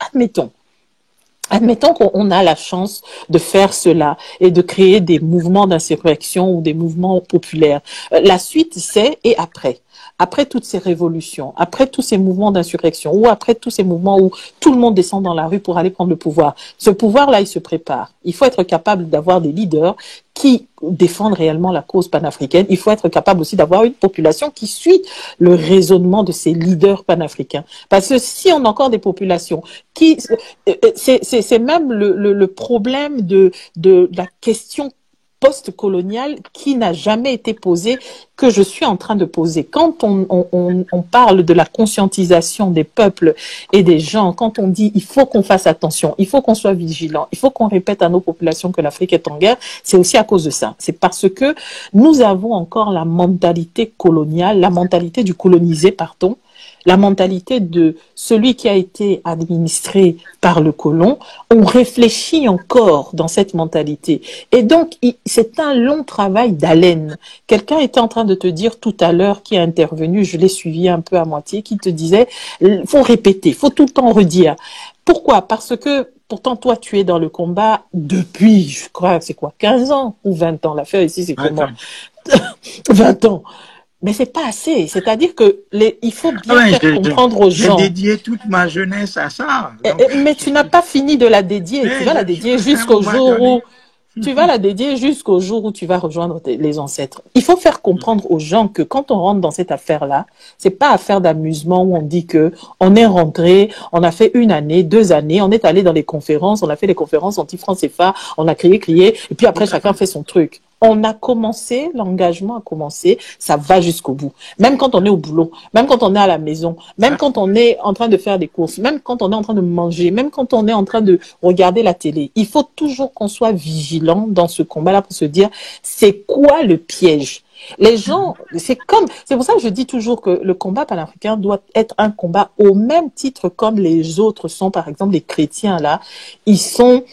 Admettons qu'on a la chance de faire cela et de créer des mouvements d'insurrection ou des mouvements populaires. La suite, c'est et après. Après toutes ces révolutions, après tous ces mouvements d'insurrection, ou après tous ces mouvements où tout le monde descend dans la rue pour aller prendre le pouvoir, ce pouvoir-là, il se prépare. Il faut être capable d'avoir des leaders qui défendent réellement la cause panafricaine. Il faut être capable aussi d'avoir une population qui suit le raisonnement de ces leaders panafricains. Parce que si on a encore des populations qui... C'est même le problème de la question post-coloniale qui n'a jamais été posée, que je suis en train de poser. Quand on parle de la conscientisation des peuples et des gens, quand on dit il faut qu'on fasse attention, il faut qu'on soit vigilant, il faut qu'on répète à nos populations que l'Afrique est en guerre, c'est aussi à cause de ça. C'est parce que nous avons encore la mentalité coloniale, la mentalité du colonisé, pardon, la mentalité de celui qui a été administré par le colon. On réfléchit encore dans cette mentalité. Et donc, c'est un long travail d'haleine. Quelqu'un était en train de te dire tout à l'heure, qui est intervenu, je l'ai suivi un peu à moitié, qui te disait, faut répéter, faut tout le temps redire. Pourquoi? Parce que pourtant, toi, tu es dans le combat depuis, je crois, c'est quoi, 15 ans ou 20 ans? L'affaire ici, c'est comment? 20 ans. Mais c'est pas assez. C'est-à-dire que il faut bien faire comprendre aux gens. J'ai dédié toute ma jeunesse à ça. Donc, mais tu n'as pas fini de la dédier. Tu vas la dédier jusqu'au jour où tu vas la dédier jusqu'au jour où tu vas rejoindre les ancêtres. Il faut faire comprendre aux gens que quand on rentre dans cette affaire-là, c'est pas affaire d'amusement où on dit que on est rentré, on a fait 1 année, 2 années, on est allé dans les conférences, on a fait les conférences anti-franc CFA, on a crié, et puis après chacun fait son truc. On a commencé, l'engagement a commencé, ça va jusqu'au bout. Même quand on est au boulot, même quand on est à la maison, même quand on est en train de faire des courses, même quand on est en train de manger, même quand on est en train de regarder la télé. Il faut toujours qu'on soit vigilant dans ce combat-là pour se dire, c'est quoi le piège? Les gens, c'est pour ça que je dis toujours que le combat panafricain doit être un combat au même titre comme les autres sont, par exemple, les chrétiens là, ils sont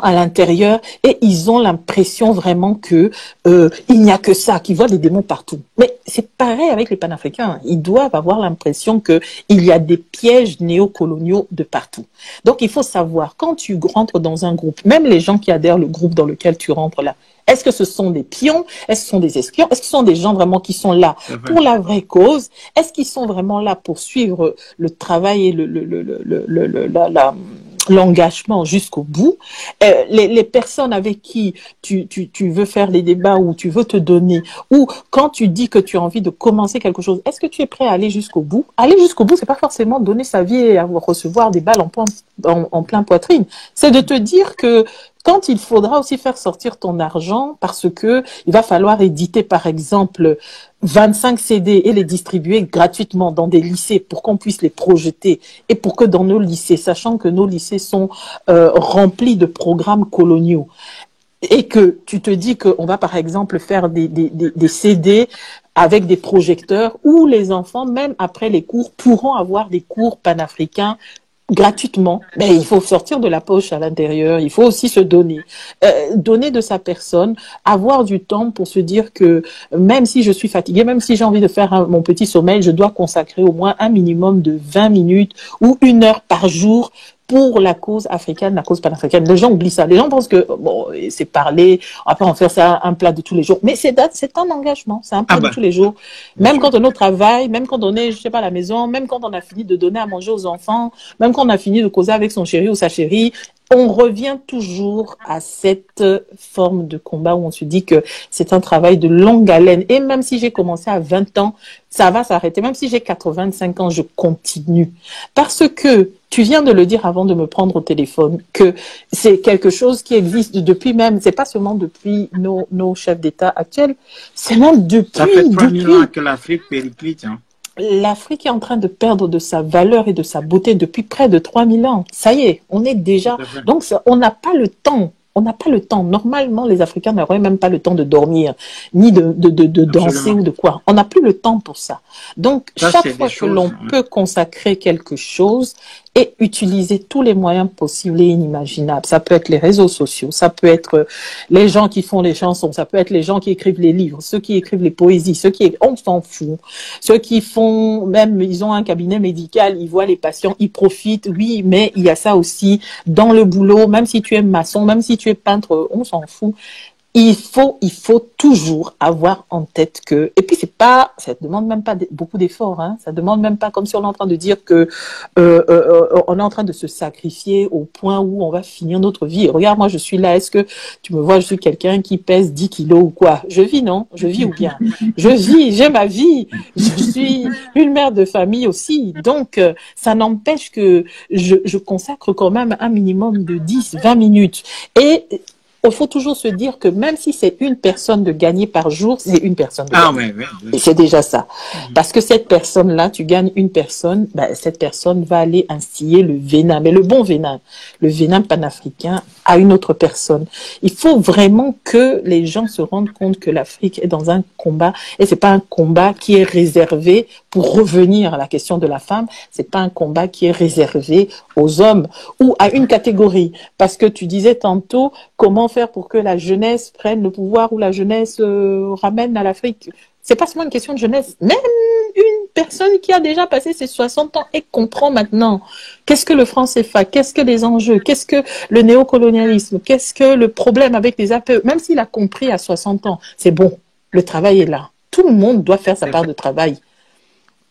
à l'intérieur et ils ont l'impression vraiment que il n'y a que ça, qu'ils voient des démons partout. Mais c'est pareil avec les panafricains. Ils doivent avoir l'impression que il y a des pièges néocoloniaux de partout. Donc il faut savoir, quand tu rentres dans un groupe, même les gens qui adhèrent au groupe dans lequel tu rentres là, est-ce que ce sont des pions? Est-ce que ce sont des espions? Est-ce que ce sont des gens vraiment qui sont là pour la vraie cause? Est-ce qu'ils sont vraiment là pour suivre le travail et l'engagement jusqu'au bout? Les personnes avec qui tu veux faire les débats ou tu veux te donner, ou quand tu dis que tu as envie de commencer quelque chose, est-ce que tu es prêt à aller jusqu'au bout? Aller jusqu'au bout, c'est pas forcément donner sa vie et recevoir des balles en plein poitrine. C'est de te dire que quand il faudra aussi faire sortir ton argent, parce que il va falloir éditer, par exemple, 25 CD et les distribuer gratuitement dans des lycées pour qu'on puisse les projeter et pour que dans nos lycées, sachant que nos lycées sont remplis de programmes coloniaux, et que tu te dis qu'on va par exemple faire des CD avec des projecteurs où les enfants, même après les cours, pourront avoir des cours panafricains gratuitement. Mais il faut sortir de la poche à l'intérieur, il faut aussi se donner. Donner de sa personne, avoir du temps pour se dire que même si je suis fatiguée, même si j'ai envie de faire mon petit sommeil, je dois consacrer au moins un minimum de 20 minutes ou 1 heure par jour pour la cause africaine, la cause panafricaine. Les gens oublient ça. Les gens pensent que bon, c'est parler, on va pas en faire ça un plat de tous les jours. Mais c'est un engagement, c'est un plat de tous les jours. Même quand on est au travail, même quand on est, je sais pas, à la maison, même quand on a fini de donner à manger aux enfants, même quand on a fini de causer avec son chéri ou sa chérie, on revient toujours à cette forme de combat où on se dit que c'est un travail de longue haleine. Et même si j'ai commencé à 20 ans, ça va s'arrêter. Même si j'ai 85 ans, je continue. Parce que, tu viens de le dire avant de me prendre au téléphone, que c'est quelque chose qui existe depuis même, c'est pas seulement depuis nos chefs d'État actuels, c'est même depuis... Ça fait 3000 ans que l'Afrique périclite, hein. L'Afrique est en train de perdre de sa valeur et de sa beauté depuis près de 3000 ans. Ça y est, on est déjà... Donc, on n'a pas le temps. On n'a pas le temps. Normalement, les Africains n'auraient même pas le temps de dormir, ni de danser ou de quoi. On n'a plus le temps pour ça. Donc, chaque fois que l'on peut consacrer quelque chose et utiliser tous les moyens possibles et inimaginables, ça peut être les réseaux sociaux, ça peut être les gens qui font les chansons, ça peut être les gens qui écrivent les livres, ceux qui écrivent les poésies, on s'en fout. Ceux qui font, même, ils ont un cabinet médical, ils voient les patients, ils profitent, oui, mais il y a ça aussi dans le boulot, même si tu es maçon, même si tu es peintre, on s'en fout. Il faut toujours avoir en tête que, et puis ça demande même pas beaucoup d'efforts, hein. Ça demande même pas comme si on est en train de dire que on est en train de se sacrifier au point où on va finir notre vie. Regarde, moi je suis là, est-ce que tu me vois, je suis quelqu'un qui pèse 10 kilos ou quoi? Je vis, non? Je vis ou bien? Je vis, j'ai ma vie. Je suis une mère de famille aussi. Donc, ça n'empêche que je consacre quand même un minimum de 10-20 minutes. Et il faut toujours se dire que même si c'est une personne de gagner par jour, c'est une personne de gagner. Oui. Et c'est déjà ça. Parce que cette personne-là, tu gagnes une personne, ben, cette personne va aller instiller le venin, mais le bon venin, le venin panafricain à une autre personne. Il faut vraiment que les gens se rendent compte que l'Afrique est dans un combat, et c'est pas un combat qui est réservé, pour revenir à la question de la femme, c'est pas un combat qui est réservé aux hommes ou à une catégorie. Parce que tu disais tantôt, comment faire pour que la jeunesse prenne le pouvoir ou la jeunesse ramène à l'Afrique. C'est pas seulement une question de jeunesse. Même une personne qui a déjà passé ses 60 ans et comprend maintenant qu'est-ce que le franc CFA, qu'est-ce que les enjeux, qu'est-ce que le néocolonialisme, qu'est-ce que le problème avec les APE, même s'il a compris à 60 ans, c'est bon, le travail est là. Tout le monde doit faire sa part de travail.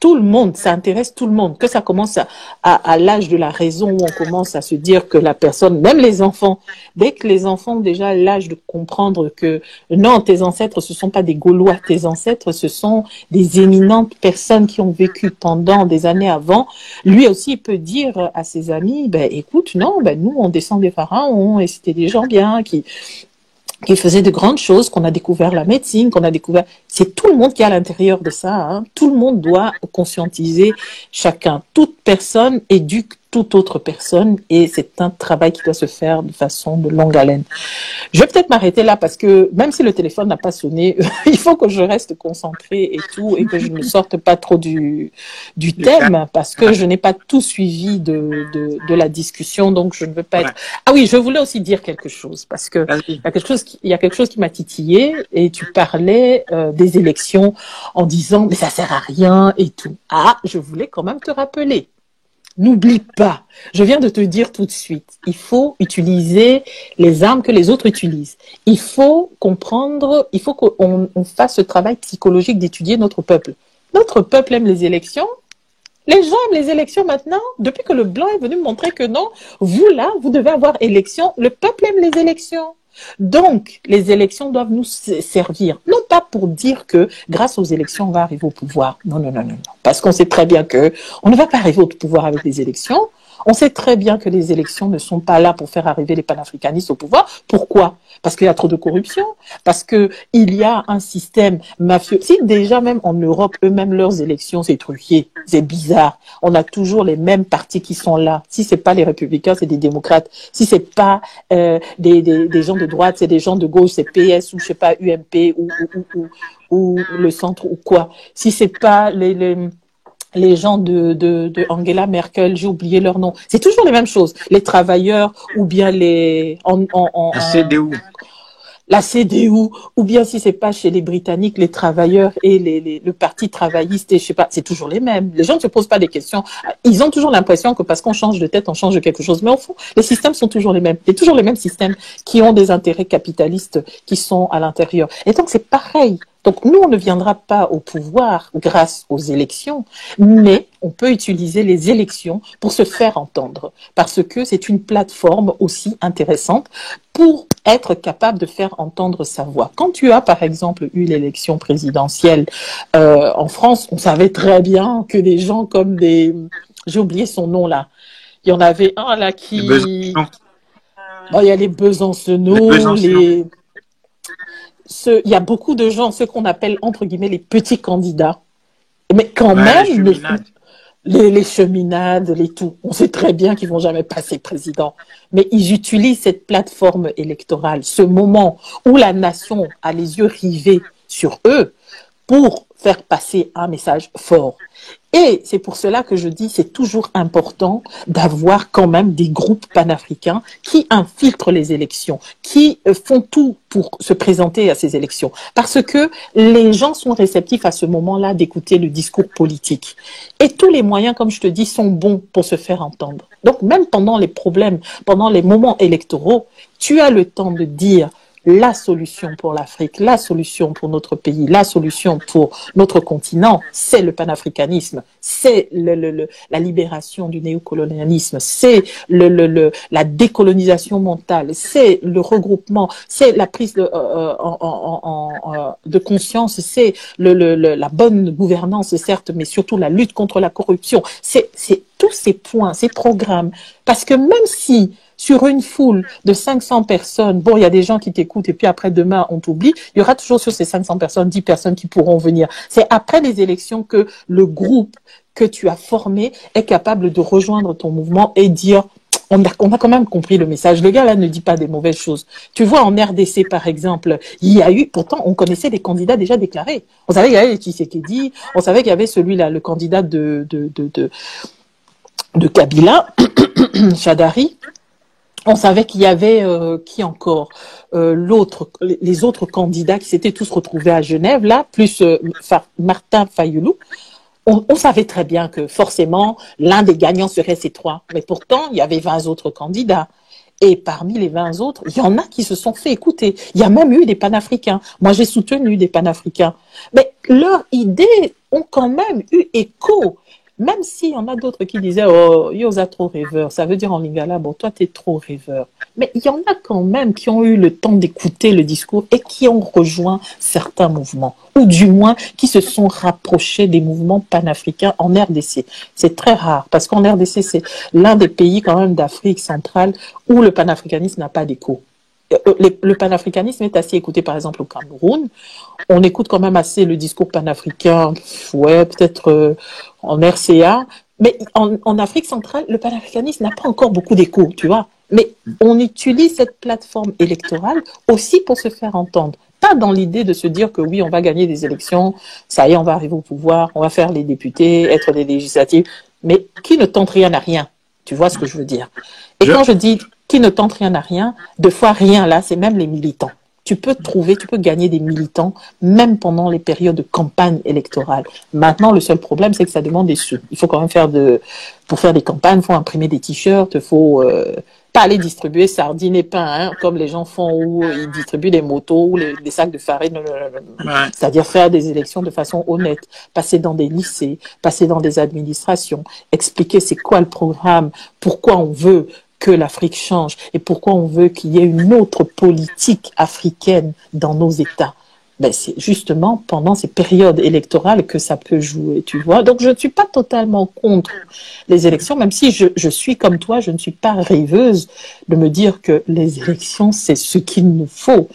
Tout le monde, ça intéresse tout le monde. Que ça commence à l'âge de la raison où on commence à se dire que la personne, même les enfants, dès que les enfants ont déjà l'âge de comprendre que non, tes ancêtres, ce sont pas des Gaulois, tes ancêtres, ce sont des éminentes personnes qui ont vécu pendant des années avant, lui aussi il peut dire à ses amis, ben écoute, non, ben nous on descend des pharaons et c'était des gens bien qui faisait de grandes choses, qu'on a découvert la médecine, qu'on a découvert... C'est tout le monde qui est à l'intérieur de ça. Hein. Tout le monde doit conscientiser chacun. Toute personne éduque toute autre personne et c'est un travail qui doit se faire de façon de longue haleine. Je vais peut-être m'arrêter là parce que même si le téléphone n'a pas sonné, il faut que je reste concentrée et tout et que je ne sorte pas trop du thème parce que je n'ai pas tout suivi de la discussion, donc je ne veux pas être... Ah oui, je voulais aussi dire quelque chose parce que il y a quelque chose qui m'a titillé et tu parlais des élections en disant mais ça sert à rien et tout. Ah, je voulais quand même te rappeler. N'oublie pas, je viens de te dire tout de suite, il faut utiliser les armes que les autres utilisent. Il faut comprendre, il faut qu'on fasse ce travail psychologique d'étudier notre peuple. Notre peuple aime les élections. Les gens aiment les élections maintenant. Depuis que le blanc est venu me montrer que non, vous là, vous devez avoir élection. Le peuple aime les élections. Donc, les élections doivent nous servir, non pas pour dire que grâce aux élections, on va arriver au pouvoir. Non. Parce qu'on sait très bien que on ne va pas arriver au pouvoir avec les élections. On sait très bien que les élections ne sont pas là pour faire arriver les panafricanistes au pouvoir. Pourquoi? Parce qu'il y a trop de corruption, parce que il y a un système mafieux. Si déjà même en Europe, eux-mêmes leurs élections, c'est truqué, c'est bizarre. On a toujours les mêmes partis qui sont là. Si c'est pas les républicains, c'est des démocrates. Si c'est pas des gens de droite, c'est des gens de gauche, c'est PS ou je sais pas UMP ou le centre ou quoi. Si c'est pas les gens de Angela Merkel, j'ai oublié leur nom. C'est toujours les mêmes choses. Les travailleurs ou bien la CDU. La CDU, ou bien si c'est pas chez les Britanniques, les travailleurs et le parti travailliste et je sais pas, c'est toujours les mêmes. Les gens ne se posent pas des questions. Ils ont toujours l'impression que parce qu'on change de tête, on change de quelque chose. Mais au fond, les systèmes sont toujours les mêmes. C'est toujours les mêmes systèmes qui ont des intérêts capitalistes qui sont à l'intérieur. Et donc c'est pareil. Donc nous, on ne viendra pas au pouvoir grâce aux élections, mais on peut utiliser les élections pour se faire entendre, parce que c'est une plateforme aussi intéressante pour être capable de faire entendre sa voix. Quand tu as, par exemple, eu l'élection présidentielle en France, on savait très bien que des gens comme j'ai oublié son nom là, il y en avait un là qui... Bon, il y a les Besancenot, il y a beaucoup de gens, ceux qu'on appelle, entre guillemets, les petits candidats. Mais quand même, les cheminades, les tout, on sait très bien qu'ils vont jamais passer président. Mais ils utilisent cette plateforme électorale, ce moment où la nation a les yeux rivés sur eux pour faire passer un message fort. Et c'est pour cela que je dis c'est toujours important d'avoir quand même des groupes panafricains qui infiltrent les élections, qui font tout pour se présenter à ces élections. Parce que les gens sont réceptifs à ce moment-là d'écouter le discours politique. Et tous les moyens, comme je te dis, sont bons pour se faire entendre. Donc même pendant les problèmes, pendant les moments électoraux, tu as le temps de dire la solution pour l'Afrique, la solution pour notre pays, la solution pour notre continent, c'est le panafricanisme, c'est la libération du néocolonialisme, c'est la décolonisation mentale, c'est le regroupement, c'est la prise de conscience, c'est la bonne gouvernance, certes, mais surtout la lutte contre la corruption. C'est tous ces points, ces programmes. Parce que même si sur une foule de 500 personnes, bon, il y a des gens qui t'écoutent et puis après demain, on t'oublie, il y aura toujours sur ces 500 personnes, 10 personnes qui pourront venir. C'est après les élections que le groupe que tu as formé est capable de rejoindre ton mouvement et dire on a quand même compris le message. Le gars là ne dit pas des mauvaises choses. Tu vois, en RDC par exemple, il y a eu, pourtant on connaissait des candidats déjà déclarés. On savait qu'il y avait les Tshisekedi, on savait qu'il y avait celui-là, le candidat de Kabila, Chadari. On savait qu'il y avait qui encore les autres candidats qui s'étaient tous retrouvés à Genève là, plus Martin Fayoulou. On savait très bien que forcément l'un des gagnants serait ces trois, mais pourtant il y avait 20 autres candidats. Et parmi les 20 autres, il y en a qui se sont fait écouter. Il y a même eu des panafricains. Moi, j'ai soutenu des panafricains. Mais leurs idées ont quand même eu écho. Même s'il y en a d'autres qui disaient « Oh, Yosa trop rêveur », ça veut dire en lingala « Bon, toi, t'es trop rêveur ». Mais il y en a quand même qui ont eu le temps d'écouter le discours et qui ont rejoint certains mouvements, ou du moins qui se sont rapprochés des mouvements panafricains en RDC. C'est très rare, parce qu'en RDC, c'est l'un des pays quand même d'Afrique centrale où le panafricanisme n'a pas d'écho. Le panafricanisme est assez écouté, par exemple, au Cameroun. On écoute quand même assez le discours panafricain, ouais, peut-être en RCA. Mais en Afrique centrale, le panafricanisme n'a pas encore beaucoup d'écho, tu vois. Mais on utilise cette plateforme électorale aussi pour se faire entendre. Pas dans l'idée de se dire que oui, on va gagner des élections, ça y est, on va arriver au pouvoir, on va faire les députés, être des législatives, mais qui ne tente rien à rien. Tu vois ce que je veux dire? Et quand je dis qui ne tente rien à rien, deux fois rien là, c'est même les militants. Tu peux gagner des militants même pendant les périodes de campagne électorale. Maintenant, le seul problème, c'est que ça demande des sous. Il faut quand même pour faire des campagnes, il faut imprimer des t-shirts, il faut pas aller distribuer sardines et pain, hein, comme les gens font où ils distribuent des motos ou des sacs de farine. Ouais. C'est-à-dire faire des élections de façon honnête, passer dans des lycées, passer dans des administrations, expliquer c'est quoi le programme, pourquoi on veut que l'Afrique change et pourquoi on veut qu'il y ait une autre politique africaine dans nos États. ben c'est justement pendant ces périodes électorales que ça peut jouer, tu vois. Donc, je ne suis pas totalement contre les élections, même si je suis comme toi, je ne suis pas rêveuse de me dire que les élections, c'est ce qu'il nous faut.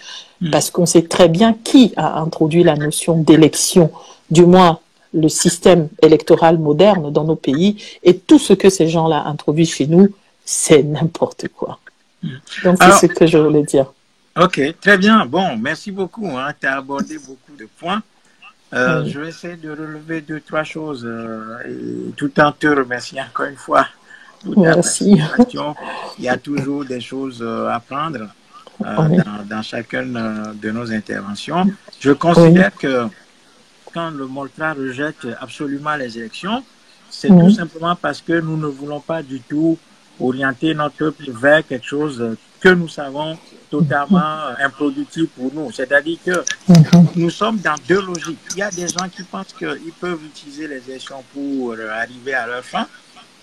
Parce qu'on sait très bien qui a introduit la notion d'élection, du moins le système électoral moderne dans nos pays, et tout ce que ces gens-là introduisent chez nous, c'est n'importe quoi. Donc, c'est ce que je voulais dire. Ok, très bien. Bon, merci beaucoup. Hein. Tu as abordé beaucoup de points. Je vais essayer de relever 2-3 choses et tout en te remerciant encore une fois pour ta participation. Il y a toujours des choses à prendre dans chacune de nos interventions. Je considère que quand le Moltra rejette absolument les élections, c'est tout simplement parce que nous ne voulons pas du tout orienter notre peuple vers quelque chose que nous savons totalement improductif pour nous. C'est-à-dire que nous sommes dans deux logiques. Il y a des gens qui pensent qu'ils peuvent utiliser les élections pour arriver à leur fin.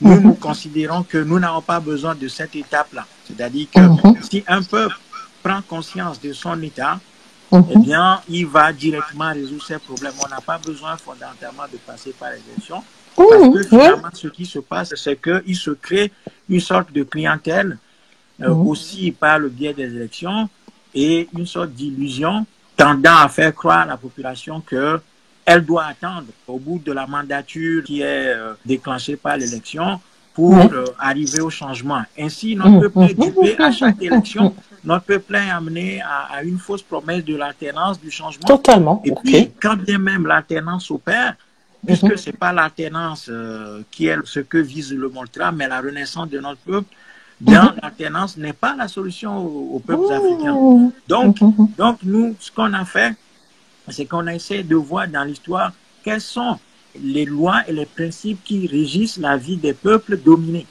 Nous, nous considérons que nous n'avons pas besoin de cette étape-là. C'est-à-dire que si un peuple prend conscience de son état, eh bien, il va directement résoudre ses problèmes. On n'a pas besoin fondamentalement de passer par les élections. Parce que finalement, ce qui se passe, c'est qu'il se crée une sorte de clientèle aussi par le biais des élections et une sorte d'illusion tendant à faire croire à la population qu'elle doit attendre au bout de la mandature qui est déclenchée par l'élection pour arriver au changement. Ainsi, notre peuple est dupé à chaque élection. Notre peuple est amené à une fausse promesse de l'alternance, du changement. Totalement. Et puis, quand bien même l'alternance opère, puisque ce n'est pas l'alternance qui est ce que vise le Moltra, mais la renaissance de notre peuple, bien, l'alternance n'est pas la solution aux peuples africains. Donc, nous, ce qu'on a fait, c'est qu'on a essayé de voir dans l'histoire quelles sont les lois et les principes qui régissent la vie des peuples dominés.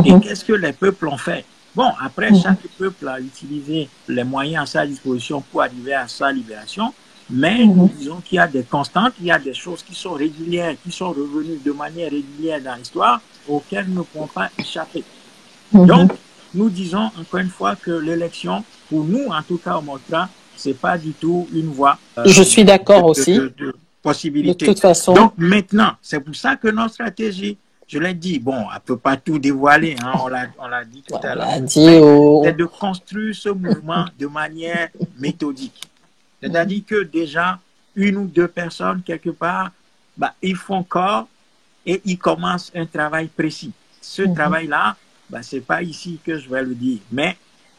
Et qu'est-ce que les peuples ont fait? Bon, après, chaque peuple a utilisé les moyens à sa disposition pour arriver à sa libération, mais nous disons qu'il y a des constantes, il y a des choses qui sont régulières, qui sont revenues de manière régulière dans l'histoire, auxquelles nous ne pouvons pas échapper. Donc, nous disons encore une fois que l'élection, pour nous, en tout cas au Moltra, c'est pas du tout une voie. Je suis d'accord aussi. De possibilité. De toute façon. Donc maintenant, c'est pour ça que notre stratégie, je l'ai dit, bon, elle ne peut pas tout dévoiler, hein, on l'a dit tout à l'heure. C'est de construire ce mouvement de manière méthodique. C'est-à-dire que déjà, une ou deux personnes, quelque part, ils font corps et ils commencent un travail précis. Ce travail-là, ce n'est pas ici que je vais le dire, mais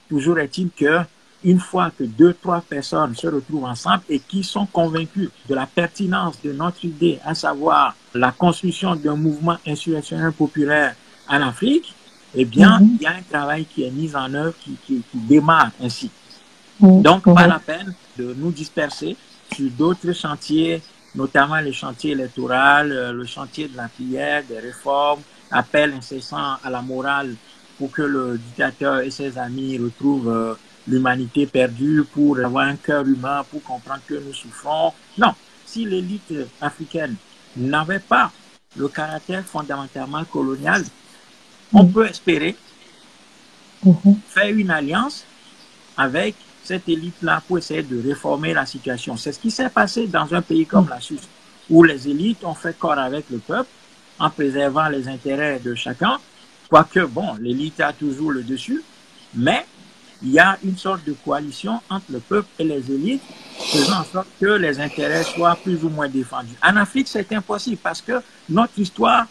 toujours est-il que une fois que 2-3 personnes se retrouvent ensemble et qui sont convaincus de la pertinence de notre idée, à savoir la construction d'un mouvement insurrectionnel populaire en Afrique, eh bien, il y a un travail qui est mis en œuvre, qui démarre ainsi. Donc, pas la peine de nous disperser sur d'autres chantiers, notamment les chantiers électoraux, le chantier de la prière, des réformes, appel incessant à la morale pour que le dictateur et ses amis retrouvent l'humanité perdue, pour avoir un cœur humain, pour comprendre que nous souffrons. Non, si l'élite africaine n'avait pas le caractère fondamentalement colonial, on peut espérer faire une alliance avec cette élite-là pour essayer de réformer la situation. C'est ce qui s'est passé dans un pays comme la Suisse, où les élites ont fait corps avec le peuple en préservant les intérêts de chacun, quoique, bon, l'élite a toujours le dessus, mais il y a une sorte de coalition entre le peuple et les élites, faisant en sorte que les intérêts soient plus ou moins défendus. En Afrique, c'est impossible parce que notre histoire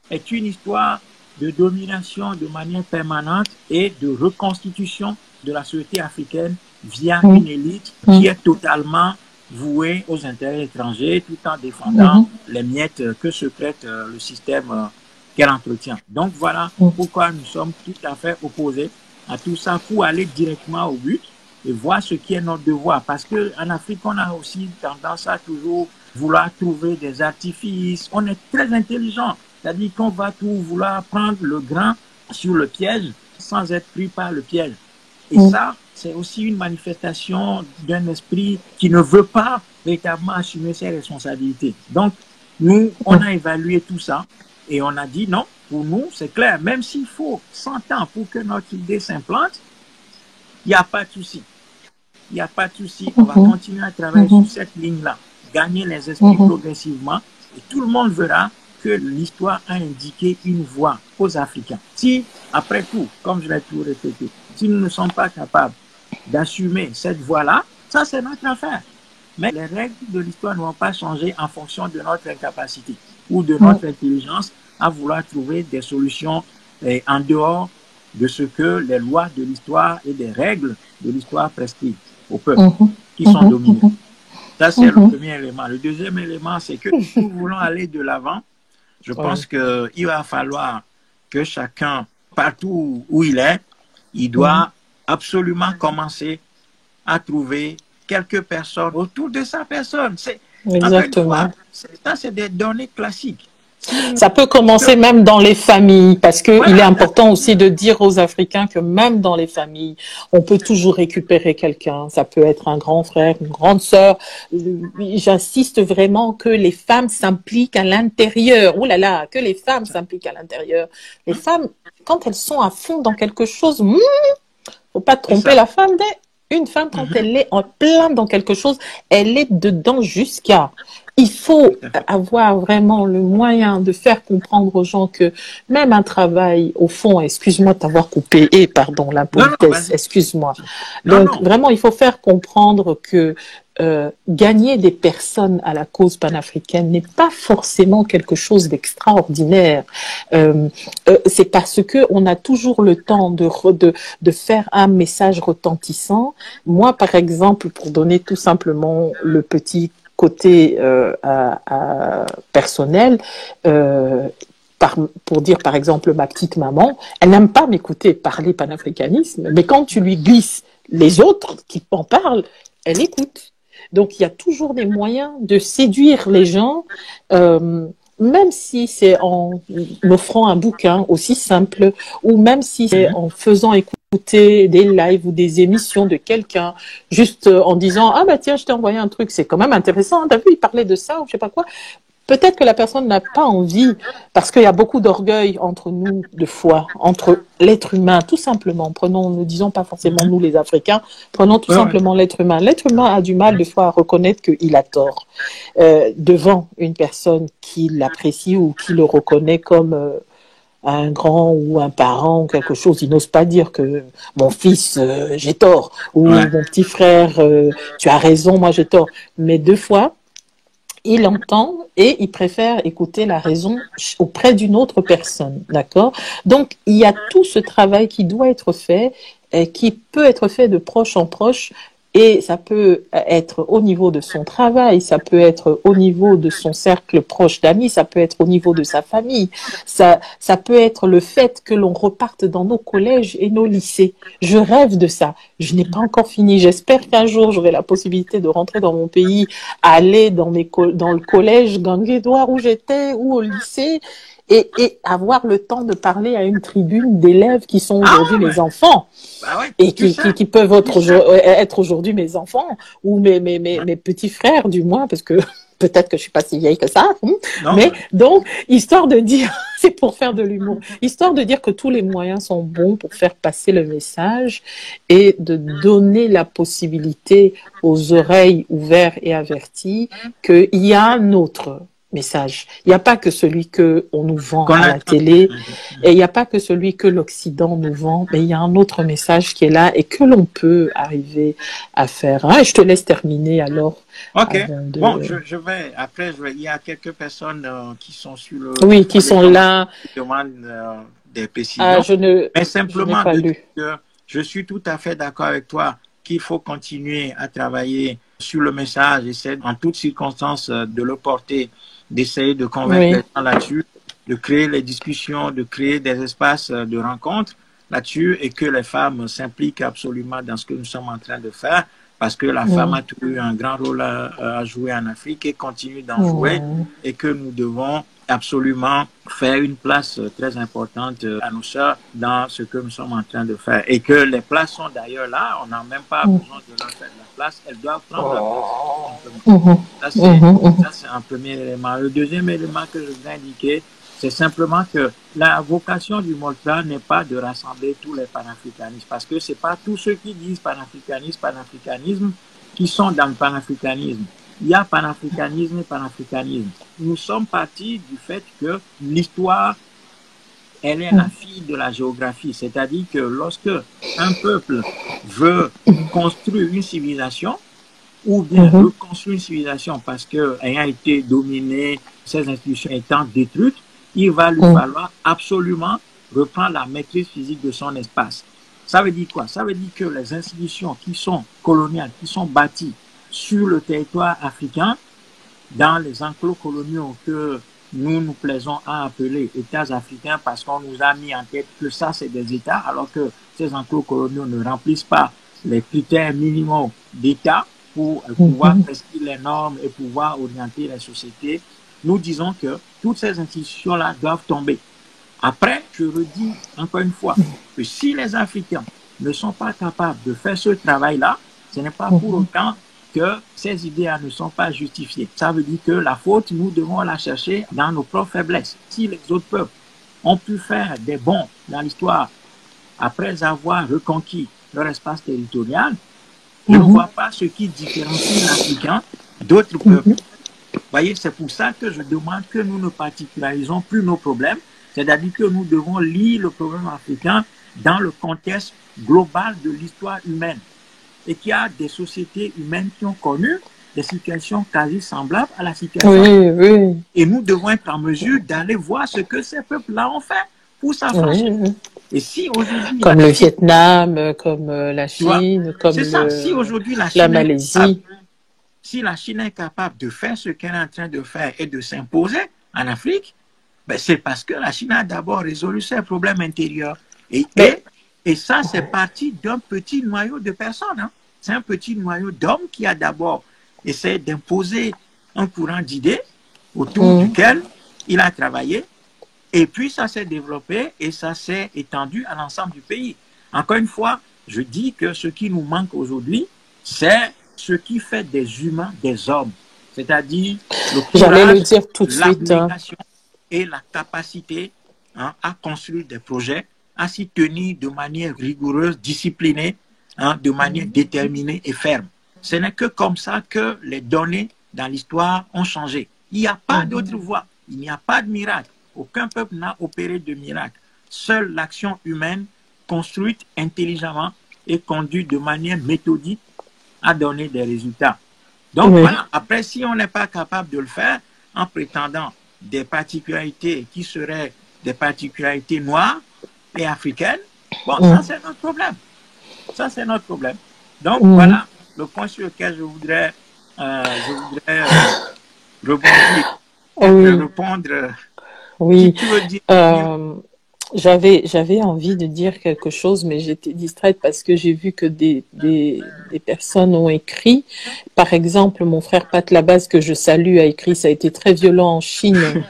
est une histoire de domination de manière permanente et de reconstitution de la société africaine via une élite qui est totalement vouée aux intérêts étrangers tout en défendant les miettes que se prête le système qu'elle entretient. Donc voilà pourquoi nous sommes tout à fait opposés à tout ça pour aller directement au but et voir ce qui est notre devoir. Parce qu'en Afrique, on a aussi tendance à toujours vouloir trouver des artifices. On est très intelligent. C'est-à-dire qu'on va tout vouloir prendre le grain sur le piège sans être pris par le piège. Et ça, c'est aussi une manifestation d'un esprit qui ne veut pas véritablement assumer ses responsabilités. Donc, nous, on a évalué tout ça et on a dit non, pour nous, c'est clair, même s'il faut 100 ans pour que notre idée s'implante, il n'y a pas de souci. il n'y a pas de souci, on va continuer à travailler sur cette ligne-là, gagner les esprits progressivement, et tout le monde verra que l'histoire a indiqué une voie aux Africains. Si, après tout, comme je l'ai toujours répété, si nous ne sommes pas capables d'assumer cette voie-là, ça c'est notre affaire. Mais les règles de l'histoire ne vont pas changer en fonction de notre incapacité ou de notre intelligence à vouloir trouver des solutions en dehors de ce que les lois de l'histoire et des règles de l'histoire prescrivent au peuple qui sont dominés. Ça, c'est le premier élément. Le deuxième élément, c'est que nous voulons aller de l'avant. Je pense qu'il va falloir que chacun, partout où il est, il doit absolument commencer à trouver quelques personnes autour de sa personne. Exactement. Ça, c'est des données classiques. Ça peut commencer même dans les familles, parce que il est important aussi de dire aux Africains que même dans les familles, on peut toujours récupérer quelqu'un. Ça peut être un grand frère, une grande sœur. J'insiste vraiment que les femmes s'impliquent à l'intérieur. Oh là là, que les femmes s'impliquent à l'intérieur. Les femmes, quand elles sont à fond dans quelque chose, faut pas tromper la femme. Une femme, quand elle est en plein dans quelque chose, elle est dedans jusqu'à. Il faut avoir vraiment le moyen de faire comprendre aux gens que même un travail, au fond, excuse-moi de t'avoir coupé, pardon, la politesse, excuse-moi. Donc, vraiment, il faut faire comprendre que gagner des personnes à la cause panafricaine n'est pas forcément quelque chose d'extraordinaire. C'est parce que on a toujours le temps de faire un message retentissant. Moi, par exemple, pour donner tout simplement le petit côté personnel, pour dire par exemple ma petite maman, elle n'aime pas m'écouter parler panafricanisme, mais quand tu lui glisses les autres qui en parlent, elle écoute. Donc il y a toujours des moyens de séduire les gens, même si c'est en offrant un bouquin aussi simple, ou même si c'est en faisant écouter des lives ou des émissions de quelqu'un, juste en disant « Ah bah tiens, je t'ai envoyé un truc, c'est quand même intéressant, t'as vu, il parlait de ça, ou je sais pas quoi ». Peut-être que la personne n'a pas envie, parce qu'il y a beaucoup d'orgueil entre nous, de foi, entre l'être humain, tout simplement. Ne disons pas forcément nous les Africains, prenons tout simplement l'être humain. L'être humain a du mal, des fois, à reconnaître qu'il a tort devant une personne qui l'apprécie ou qui le reconnaît comme un grand ou un parent ou quelque chose. Il n'ose pas dire que mon fils, j'ai tort, ou mon petit frère, tu as raison, moi j'ai tort. Mais deux fois, il entend et il préfère écouter la raison auprès d'une autre personne, d'accord? Donc, il y a tout ce travail qui doit être fait, qui peut être fait de proche en proche, et ça peut être au niveau de son travail, ça peut être au niveau de son cercle proche d'amis, ça peut être au niveau de sa famille, ça peut être le fait que l'on reparte dans nos collèges et nos lycées. Je rêve de ça. Je n'ai pas encore fini. J'espère qu'un jour, j'aurai la possibilité de rentrer dans mon pays, aller dans le collège Ganguédoire où j'étais, ou au lycée, et avoir le temps de parler à une tribune d'élèves qui sont aujourd'hui mes enfants, et qui peuvent être aujourd'hui mes enfants, ou mes petits frères du moins, parce que peut-être que je suis pas si vieille que ça, mais donc, histoire de dire, c'est pour faire de l'humour, histoire de dire que tous les moyens sont bons pour faire passer le message et de donner la possibilité aux oreilles ouvertes et averties qu'il y a un autre message. Il n'y a pas que celui que on nous vend à la télé, et il n'y a pas que celui que l'Occident nous vend, mais il y a un autre message qui est là et que l'on peut arriver à faire. Et je te laisse terminer alors. Ok. Bon, je vais. Après, il y a quelques personnes qui sont sur le. Oui, qui sont là. Qui demandent des précisions. Mais simplement de dire que je suis tout à fait d'accord avec toi qu'il faut continuer à travailler sur le message, essayer en toutes circonstances de le porter, d'essayer de convaincre les gens là-dessus, de créer les discussions, de créer des espaces de rencontre là-dessus, et que les femmes s'impliquent absolument dans ce que nous sommes en train de faire, parce que la femme a toujours eu un grand rôle à jouer en Afrique et continue d'en jouer, et que nous devons absolument faire une place très importante à nos sœurs dans ce que nous sommes en train de faire, et que les places sont d'ailleurs là, on n'a même pas besoin de leur faire de la place, elles doivent prendre la place. Ça c'est un premier élément. Le deuxième élément que je voudrais indiquer, C'est simplement que la vocation du Moltra n'est pas de rassembler tous les panafricanistes, parce que ce n'est pas tous ceux qui disent panafricanisme, qui sont dans le panafricanisme. Il y a panafricanisme et panafricanisme. Nous sommes partis du fait que l'histoire, elle est la fille de la géographie. C'est-à-dire que lorsque un peuple veut construire une civilisation, ou bien reconstruire une civilisation parce qu'elle a été dominée, ses institutions étant détruites, il va lui falloir absolument reprendre la maîtrise physique de son espace. Ça veut dire quoi? Ça veut dire que les institutions qui sont coloniales, qui sont bâties sur le territoire africain, dans les enclos coloniaux que nous plaisons à appeler États africains parce qu'on nous a mis en tête que ça, c'est des États, alors que ces enclos coloniaux ne remplissent pas les critères minimaux d'État pour pouvoir prescrire les normes et pouvoir orienter les sociétés. Nous disons que toutes ces institutions-là doivent tomber. Après, je redis encore une fois que si les Africains ne sont pas capables de faire ce travail-là, ce n'est pas pour autant que ces idées ne sont pas justifiées. Ça veut dire que la faute, nous devons la chercher dans nos propres faiblesses. Si les autres peuples ont pu faire des bons dans l'histoire après avoir reconquis leur espace territorial, je ne vois pas ce qui différencie l'Africain d'autres peuples. Vous voyez, c'est pour ça que je demande que nous ne particularisons plus nos problèmes, c'est-à-dire que nous devons lire le problème africain dans le contexte global de l'histoire humaine. Et qu'il y a des sociétés humaines qui ont connu des situations quasi semblables à la situation. Et nous devons être en mesure d'aller voir ce que ces peuples-là ont fait pour s'affranchir. Et si aujourd'hui... Comme le Vietnam, comme la Chine, comme si aujourd'hui la Malaisie. Si la Chine est capable de faire ce qu'elle est en train de faire et de s'imposer en Afrique, ben c'est parce que la Chine a d'abord résolu ses problèmes intérieurs. Et ça, c'est parti d'un petit noyau de personnes. Hein. C'est un petit noyau d'hommes qui a d'abord essayé d'imposer un courant d'idées autour duquel il a travaillé. Et puis, ça s'est développé et ça s'est étendu à l'ensemble du pays. Encore une fois, je dis que ce qui nous manque aujourd'hui, c'est ce qui fait des humains des hommes. C'est-à-dire le courage, l'abnégation et la capacité à construire des projets, à s'y tenir de manière rigoureuse, disciplinée, de manière déterminée et ferme. Ce n'est que comme ça que les données dans l'histoire ont changé. Il n'y a pas d'autre voie. Il n'y a pas de miracle. Aucun peuple n'a opéré de miracle. Seule l'action humaine, construite intelligemment et conduite de manière méthodique, a donné des résultats. Donc voilà, après, si on n'est pas capable de le faire en prétendant des particularités qui seraient des particularités noires et africaines, bon, ça c'est notre problème. Ça c'est notre problème. Donc voilà le point sur lequel je voudrais rebondir, répondre. Oui, j'avais envie de dire quelque chose, mais j'étais distraite parce que j'ai vu que des personnes ont écrit. Par exemple, mon frère Pat Labaz, que je salue, a écrit « Ça a été très violent en Chine ».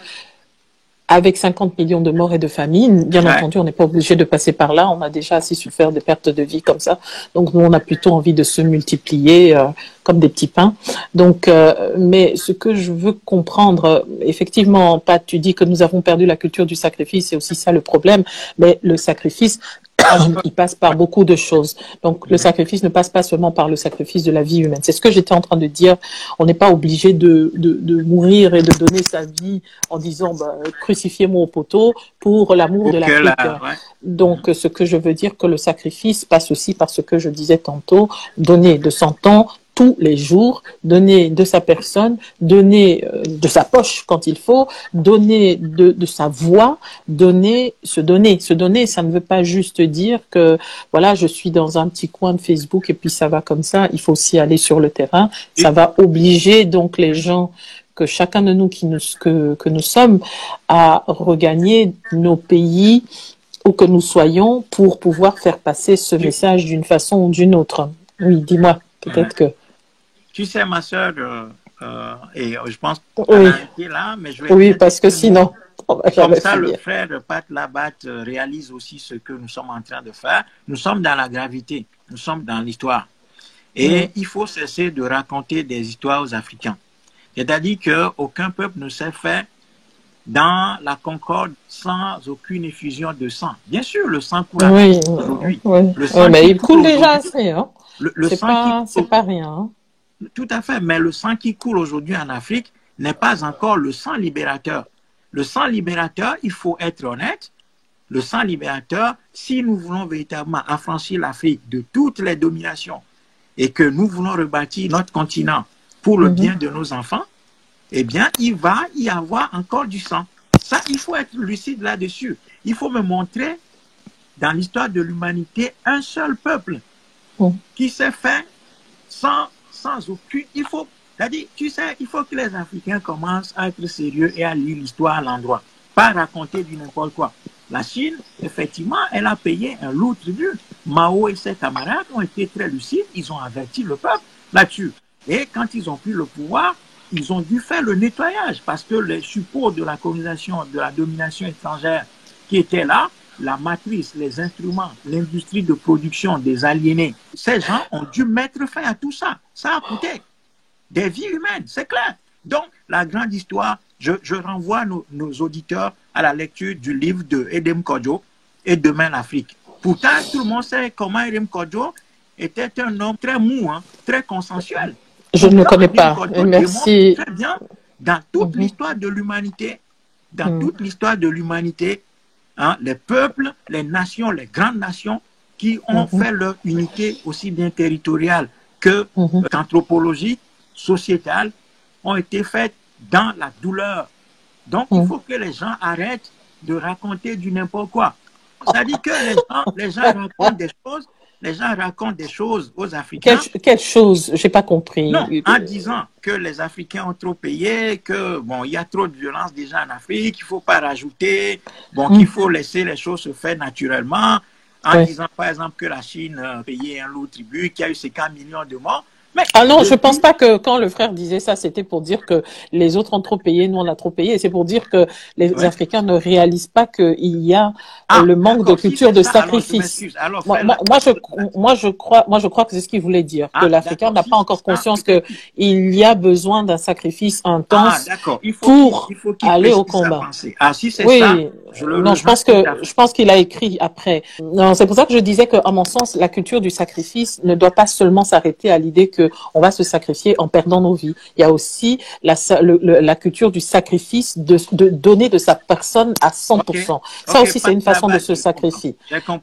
Avec 50 millions de morts et de famine, bien entendu, on n'est pas obligé de passer par là. On a déjà assez souffert de pertes de vie comme ça. Donc, nous, on a plutôt envie de se multiplier comme des petits pains. Donc, mais ce que je veux comprendre, effectivement, Pat, tu dis que nous avons perdu la culture du sacrifice. C'est aussi ça le problème. Mais le sacrifice, il passe par beaucoup de choses. Donc, le sacrifice ne passe pas seulement par le sacrifice de la vie humaine. C'est ce que j'étais en train de dire. On n'est pas obligé de mourir et de donner sa vie en disant crucifiez-moi au poteau pour l'amour de l'Afrique. Donc, ce que je veux dire que le sacrifice passe aussi par ce que je disais tantôt, donner de son temps tous les jours, donner de sa personne, donner de sa poche quand il faut, donner de sa voix, se donner. Se donner, ça ne veut pas juste dire que, voilà, je suis dans un petit coin de Facebook et puis ça va comme ça. Il faut aussi aller sur le terrain. Ça va obliger donc les gens, que chacun de nous que nous sommes, à regagner nos pays où que nous soyons pour pouvoir faire passer ce message d'une façon ou d'une autre. Oui, dis-moi, peut-être que... Tu sais, ma soeur, et je pense qu'elle a été là, mais je vais... Oui, parce que sinon... Comme ça, le frère Pat Labat réalise aussi ce que nous sommes en train de faire. Nous sommes dans la gravité, nous sommes dans l'histoire. Et il faut cesser de raconter des histoires aux Africains. C'est-à-dire qu'aucun peuple ne sait faire dans la concorde sans aucune effusion de sang. Bien sûr, le sang coule aujourd'hui. Le sang mais il coule déjà assez. Hein. C'est pas rien. Hein. Tout à fait, mais le sang qui coule aujourd'hui en Afrique n'est pas encore le sang libérateur. Le sang libérateur, il faut être honnête, le sang libérateur, si nous voulons véritablement affranchir l'Afrique de toutes les dominations et que nous voulons rebâtir notre continent pour le bien de nos enfants, eh bien, il va y avoir encore du sang. Ça, il faut être lucide là-dessus. Il faut me montrer, dans l'histoire de l'humanité, un seul peuple qui s'est fait sans aucune... C'est-à-dire, tu sais, il faut que les Africains commencent à être sérieux et à lire l'histoire à l'endroit, pas raconter du n'importe quoi. La Chine, effectivement, elle a payé un lourd tribut. Mao et ses camarades ont été très lucides, ils ont averti le peuple là-dessus. Et quand ils ont pris le pouvoir, ils ont dû faire le nettoyage parce que les supports de la colonisation, de la domination étrangère qui étaient là, la matrice, les instruments, l'industrie de production des aliénés, ces gens ont dû mettre fin à tout ça. Ça a coûté des vies humaines, c'est clair. Donc, la grande histoire, je renvoie nos auditeurs à la lecture du livre de Edem Kodjo et Demain l'Afrique. Pourtant, tout le monde sait comment Edem Kodjo était un homme très mou, hein, très consensuel. Je ne le connais pas. Merci. Très bien, dans toute l'histoire de l'humanité, toute l'histoire de l'humanité, hein, les peuples, les nations, les grandes nations qui ont fait leur unité aussi bien territoriale que qu'anthropologique, sociétale, ont été faites dans la douleur. Donc, il faut que les gens arrêtent de raconter du n'importe quoi. C'est-à-dire que les gens racontent des choses aux Africains. Quelle chose? J'ai pas compris. Non, en disant que les Africains ont trop payé, que bon, il y a trop de violence déjà en Afrique, qu'il faut pas rajouter, bon, qu'il faut laisser les choses se faire naturellement, en disant par exemple que la Chine payait un lourd tribut, qu'il y a eu 50 millions de morts. Mais non, je pense pas que quand le frère disait ça, c'était pour dire que les autres ont trop payé, nous on a trop payé. C'est pour dire que les Africains ne réalisent pas qu'il y a le manque de culture de sacrifice. Moi, je crois que c'est ce qu'il voulait dire, que l'Africain n'a pas encore conscience que il y a besoin d'un sacrifice intense pour aller au combat. Si c'est ça, je pense qu'il a écrit après. Non, c'est pour ça que je disais que, à mon sens, la culture du sacrifice ne doit pas seulement s'arrêter à l'idée que on va se sacrifier en perdant nos vies. Il y a aussi la culture du sacrifice, de donner de sa personne à 100%. Ça aussi, c'est une façon de se sacrifier.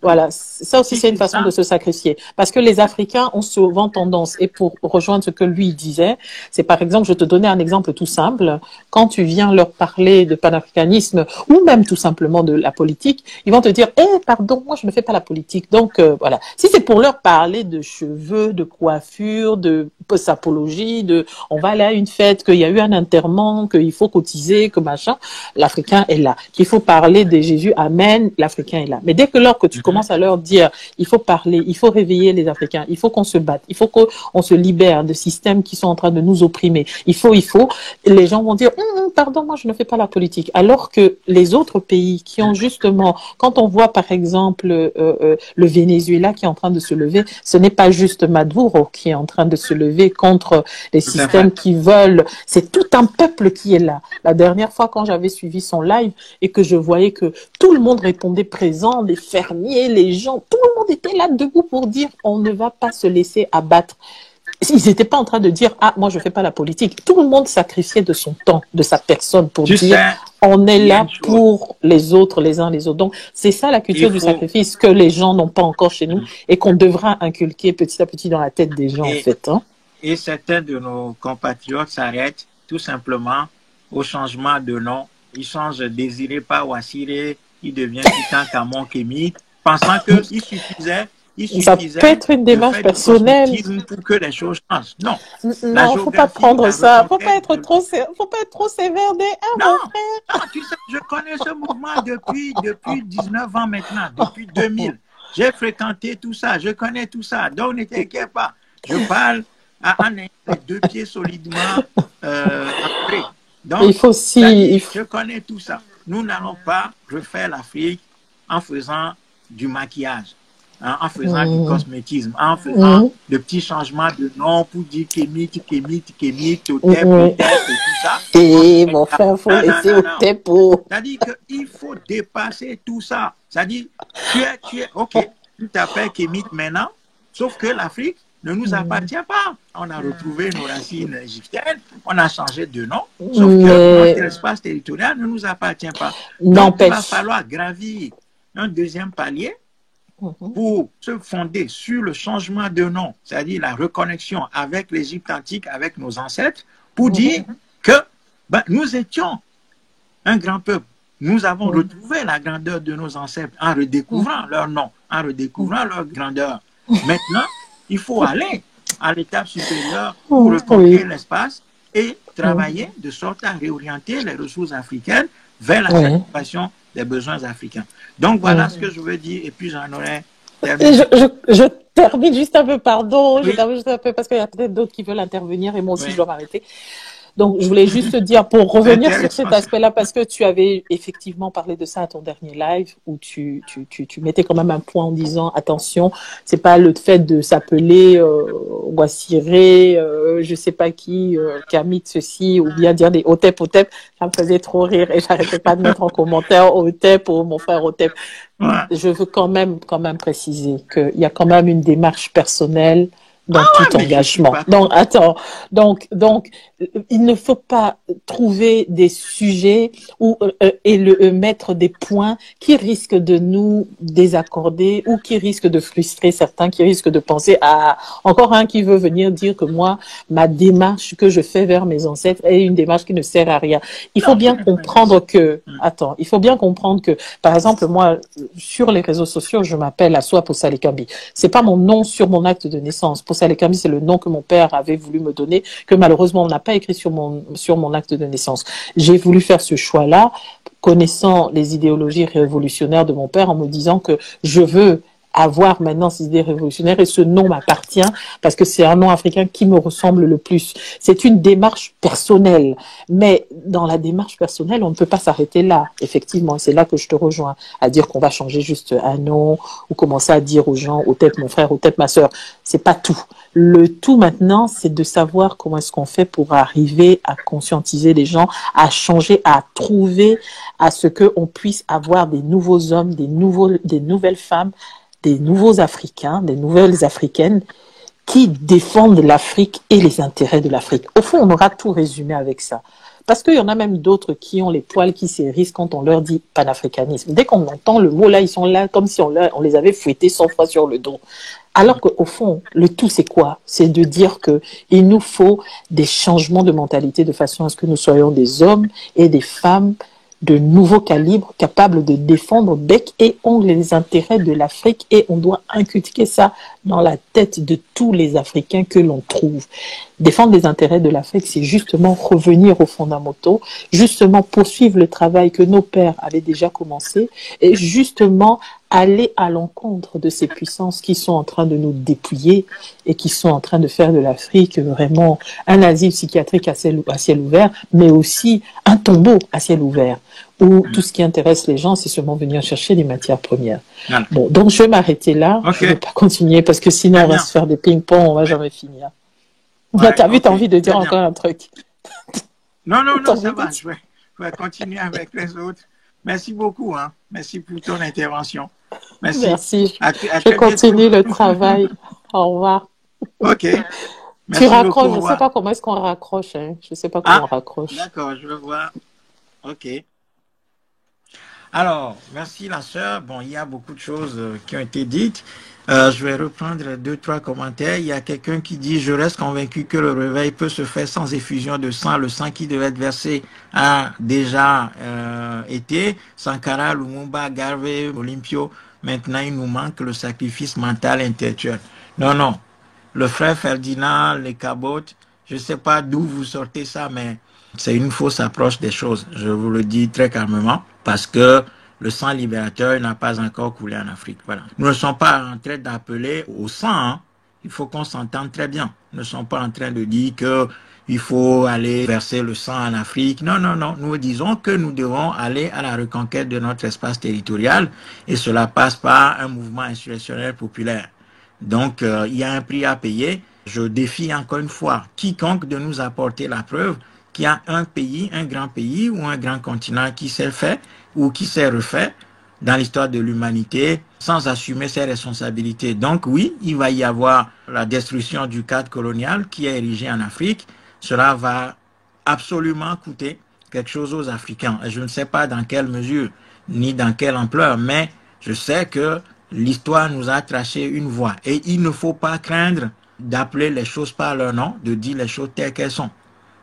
Voilà. Ça aussi, c'est une façon de se sacrifier. Parce que les Africains ont souvent tendance, et pour rejoindre ce que lui disait, c'est par exemple, je te donnais un exemple tout simple, quand tu viens leur parler de panafricanisme, ou même tout simplement de la politique, ils vont te dire, pardon, moi je ne fais pas la politique. Donc, voilà. Si c'est pour leur parler de cheveux, de coiffure, de sapologie, on va aller à une fête, qu'il y a eu un enterrement, qu'il faut cotiser, que machin, l'Africain est là. Qu'il faut parler de Jésus, amen, l'Africain est là. Mais dès que lors que tu commences à leur dire, il faut parler, il faut réveiller les Africains, il faut qu'on se batte, il faut qu'on se libère de systèmes qui sont en train de nous opprimer, il faut, les gens vont dire, pardon, moi je ne fais pas la politique. Alors que les autres pays qui ont justement, quand on voit par exemple le Venezuela qui est en train de se lever, ce n'est pas juste Maduro qui est en train de se lever contre les systèmes qui veulent. C'est tout un peuple qui est là. La dernière fois, quand j'avais suivi son live et que je voyais que tout le monde répondait présent, les fermiers, les gens, tout le monde était là debout pour dire on ne va pas se laisser abattre. Ils n'étaient pas en train de dire moi je fais pas la politique. Tout le monde sacrifiait de son temps, de sa personne pour dire on est là pour les autres, les uns les autres. Donc c'est ça la culture du sacrifice que les gens n'ont pas encore chez nous et qu'on devra inculquer petit à petit dans la tête des gens en fait. Et certains de nos compatriotes s'arrêtent tout simplement au changement de nom. Ils changent Désiré par Ouassiré, il devient Titan Kamon Kémy, pensant qu'il suffisait. Ça peut être une démarche personnelle pour que les choses changent. Non, faut pas prendre ça. Faut pas être trop sévère mon frère. Non, tu sais, je connais ce mouvement depuis 19 ans maintenant, depuis 2000. J'ai fréquenté tout ça, je connais tout ça. Donc ne t'inquiète pas. Je parle en les deux pieds solidement après. Donc, je connais tout ça. Nous n'allons pas refaire l'Afrique en faisant du maquillage. hein, en faisant du cosmétisme, en faisant de petits changements de nom pour dire Kémit, Totep, et tout ça. Et mon frère, faut laisser Otep. C'est-à-dire qu'il faut dépasser tout ça. C'est-à-dire, tu es, ok, tu t'appelles Kémit maintenant, sauf que l'Afrique ne nous appartient pas. On a retrouvé nos racines égyptiennes, on a changé de nom, sauf que notre espace territorial ne nous appartient pas. Donc, il va falloir gravir un deuxième palier pour se fonder sur le changement de nom, c'est-à-dire la reconnexion avec l'Égypte antique, avec nos ancêtres, pour dire que nous étions un grand peuple. Nous avons retrouvé la grandeur de nos ancêtres en redécouvrant leur nom, en redécouvrant leur grandeur. Maintenant, il faut aller à l'étape supérieure pour reconquérir l'espace et travailler de sorte à réorienter les ressources africaines vers la satisfaction des besoins africains. Donc voilà ce que je veux dire, et puis j'en aurais terminé. Je termine juste un peu, pardon, je termine juste un peu parce qu'il y a peut-être d'autres qui veulent intervenir et moi aussi je dois m'arrêter. Donc, je voulais juste te dire, pour revenir sur cet aspect-là, parce que tu avais effectivement parlé de ça à ton dernier live, où tu mettais quand même un point en disant, attention, c'est pas le fait de s'appeler Wassiré, je sais pas qui, Kamit ceci, ou bien dire des Otep, ça me faisait trop rire et j'arrêtais pas de mettre en commentaire Otep ou mon frère Otep. Je veux quand même préciser qu'il y a quand même une démarche personnelle dans tout engagement. Donc, il ne faut pas trouver des sujets et mettre des points qui risquent de nous désaccorder ou qui risquent de frustrer certains, qui risquent de penser à encore un qui veut venir dire que moi, ma démarche que je fais vers mes ancêtres est une démarche qui ne sert à rien. Il faut bien comprendre que, par exemple, moi, sur les réseaux sociaux, je m'appelle Assoa Possale Kambi. C'est pas mon nom sur mon acte de naissance. Possale Kambi, c'est le nom que mon père avait voulu me donner, que malheureusement on n'a pas écrit sur mon acte de naissance. J'ai voulu faire ce choix-là, connaissant les idéologies révolutionnaires de mon père, en me disant que je veux avoir maintenant ces idées révolutionnaires et ce nom m'appartient parce que c'est un nom africain qui me ressemble le plus. C'est une démarche personnelle, mais dans la démarche personnelle, on ne peut pas s'arrêter là, effectivement. C'est là que je te rejoins, à dire qu'on va changer juste un nom ou commencer à dire aux gens, Otep mon frère, Otep ma sœur. C'est pas tout. Le tout maintenant, c'est de savoir comment est-ce qu'on fait pour arriver à conscientiser les gens, à changer, à trouver, à ce qu'on puisse avoir des nouveaux hommes, des nouvelles femmes, des nouveaux Africains, des nouvelles Africaines qui défendent l'Afrique et les intérêts de l'Afrique. Au fond, on aura tout résumé avec ça. Parce qu'il y en a même d'autres qui ont les poils qui s'hérissent quand on leur dit panafricanisme. Dès qu'on entend le mot là, ils sont là comme si on les avait fouettés 100 fois sur le dos. Alors qu'au fond, le tout c'est quoi? C'est de dire que il nous faut des changements de mentalité de façon à ce que nous soyons des hommes et des femmes de nouveaux calibres capables de défendre bec et ongle les intérêts de l'Afrique et on doit inculquer ça dans la tête de tous les Africains que l'on trouve. Défendre les intérêts de l'Afrique, c'est justement revenir aux fondamentaux, justement poursuivre le travail que nos pères avaient déjà commencé et justement aller à l'encontre de ces puissances qui sont en train de nous dépouiller et qui sont en train de faire de l'Afrique vraiment un asile psychiatrique à ciel ouvert, mais aussi un tombeau à ciel ouvert, où tout ce qui intéresse les gens, c'est seulement venir chercher des matières premières. Bon, donc je vais m'arrêter là, je ne vais pas continuer, parce que sinon on va se faire des ping-pong, on va jamais finir. T'as vu, t'as envie de dire encore un truc. Non, ça va, je vais continuer avec les autres. Merci beaucoup, hein. Merci pour ton intervention. Merci. Je continue le travail. Au revoir. Ok. Tu raccroches, je ne sais pas comment est-ce qu'on raccroche. Hein. Je ne sais pas comment on raccroche. D'accord, je vais voir. Ok. Alors, merci la sœur. Bon, il y a beaucoup de choses qui ont été dites. Je vais reprendre 2-3 commentaires. Il y a quelqu'un qui dit « Je reste convaincu que le réveil peut se faire sans effusion de sang. Le sang qui devait être versé a déjà été. Sankara, Lumumba, Garvey, Olympio. Maintenant, il nous manque le sacrifice mental et intellectuel. » Non. Le frère Ferdinand, les cabotes, je ne sais pas d'où vous sortez ça, mais c'est une fausse approche des choses. Je vous le dis très calmement, parce que le sang libérateur n'a pas encore coulé en Afrique. Voilà. Nous ne sommes pas en train d'appeler au sang. Hein. Il faut qu'on s'entende très bien. Nous ne sommes pas en train de dire que il faut aller verser le sang en Afrique. Non, non, non. Nous disons que nous devons aller à la reconquête de notre espace territorial et cela passe par un mouvement insurrectionnel populaire. Donc, il y a un prix à payer. Je défie encore une fois quiconque de nous apporter la preuve qu'il y a un pays, un grand pays ou un grand continent qui s'est fait ou qui s'est refait dans l'histoire de l'humanité sans assumer ses responsabilités. Donc oui, il va y avoir la destruction du cadre colonial qui est érigé en Afrique. Cela va absolument coûter quelque chose aux Africains. Et je ne sais pas dans quelle mesure ni dans quelle ampleur, mais je sais que l'histoire nous a tracé une voie. Et il ne faut pas craindre d'appeler les choses par leur nom, de dire les choses telles qu'elles sont.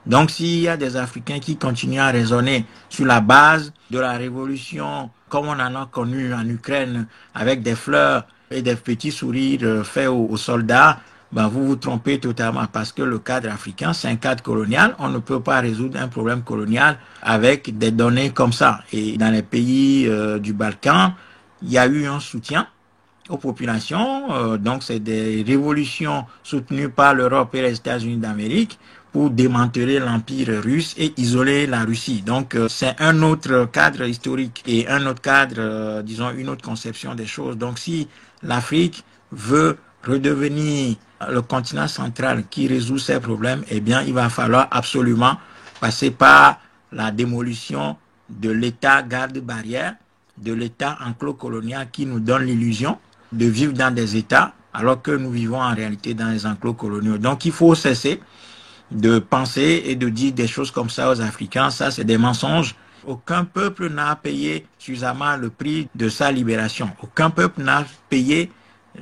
Donc s'il y a des Africains qui continuent à raisonner sur la base de la révolution, comme on en a connu en Ukraine, avec des fleurs et des petits sourires faits aux soldats, ben vous vous trompez totalement parce que le cadre africain, c'est un cadre colonial. On ne peut pas résoudre un problème colonial avec des données comme ça. Et dans les pays du Balkan, il y a eu un soutien aux populations. Donc c'est des révolutions soutenues par l'Europe et les États-Unis d'Amérique pour démanteler l'empire russe et isoler la Russie. Donc c'est un autre cadre historique et un autre cadre, disons une autre conception des choses. Donc si l'Afrique veut redevenir le continent central qui résout ses problèmes, eh bien il va falloir absolument passer par la démolition de l'État garde-barrière, de l'État enclos-colonial qui nous donne l'illusion de vivre dans des États alors que nous vivons en réalité dans les enclos coloniaux. Donc il faut cesser de penser et de dire des choses comme ça aux Africains. Ça, c'est des mensonges. Aucun peuple n'a payé suffisamment le prix de sa libération. Aucun peuple n'a payé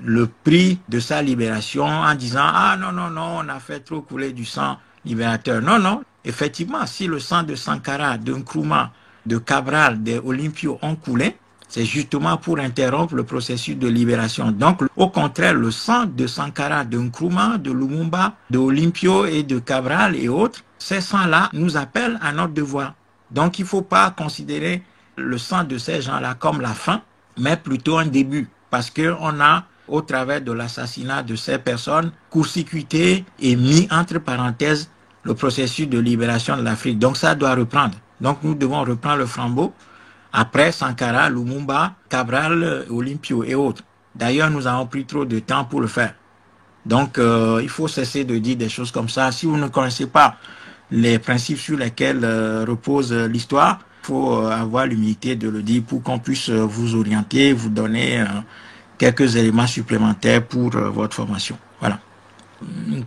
le prix de sa libération en disant « Ah non, non, non, on a fait trop couler du sang libérateur. » Non, non. Effectivement, si le sang de Sankara, de Nkrumah, de Cabral, de Olympio ont coulé, c'est justement pour interrompre le processus de libération. Donc, au contraire, le sang de Sankara, de Nkrumah, de Lumumba, de Olympio et de Cabral et autres, ces sangs-là nous appellent à notre devoir. Donc, il ne faut pas considérer le sang de ces gens-là comme la fin, mais plutôt un début. Parce qu'on a, au travers de l'assassinat de ces personnes, court-circuité et mis entre parenthèses le processus de libération de l'Afrique. Donc, ça doit reprendre. Donc, nous devons reprendre le flambeau après Sankara, Lumumba, Cabral, Olympio et autres. D'ailleurs, nous avons pris trop de temps pour le faire. Donc, il faut cesser de dire des choses comme ça. Si vous ne connaissez pas les principes sur lesquels repose l'histoire, il faut avoir l'humilité de le dire pour qu'on puisse vous orienter, vous donner quelques éléments supplémentaires pour votre formation. Voilà.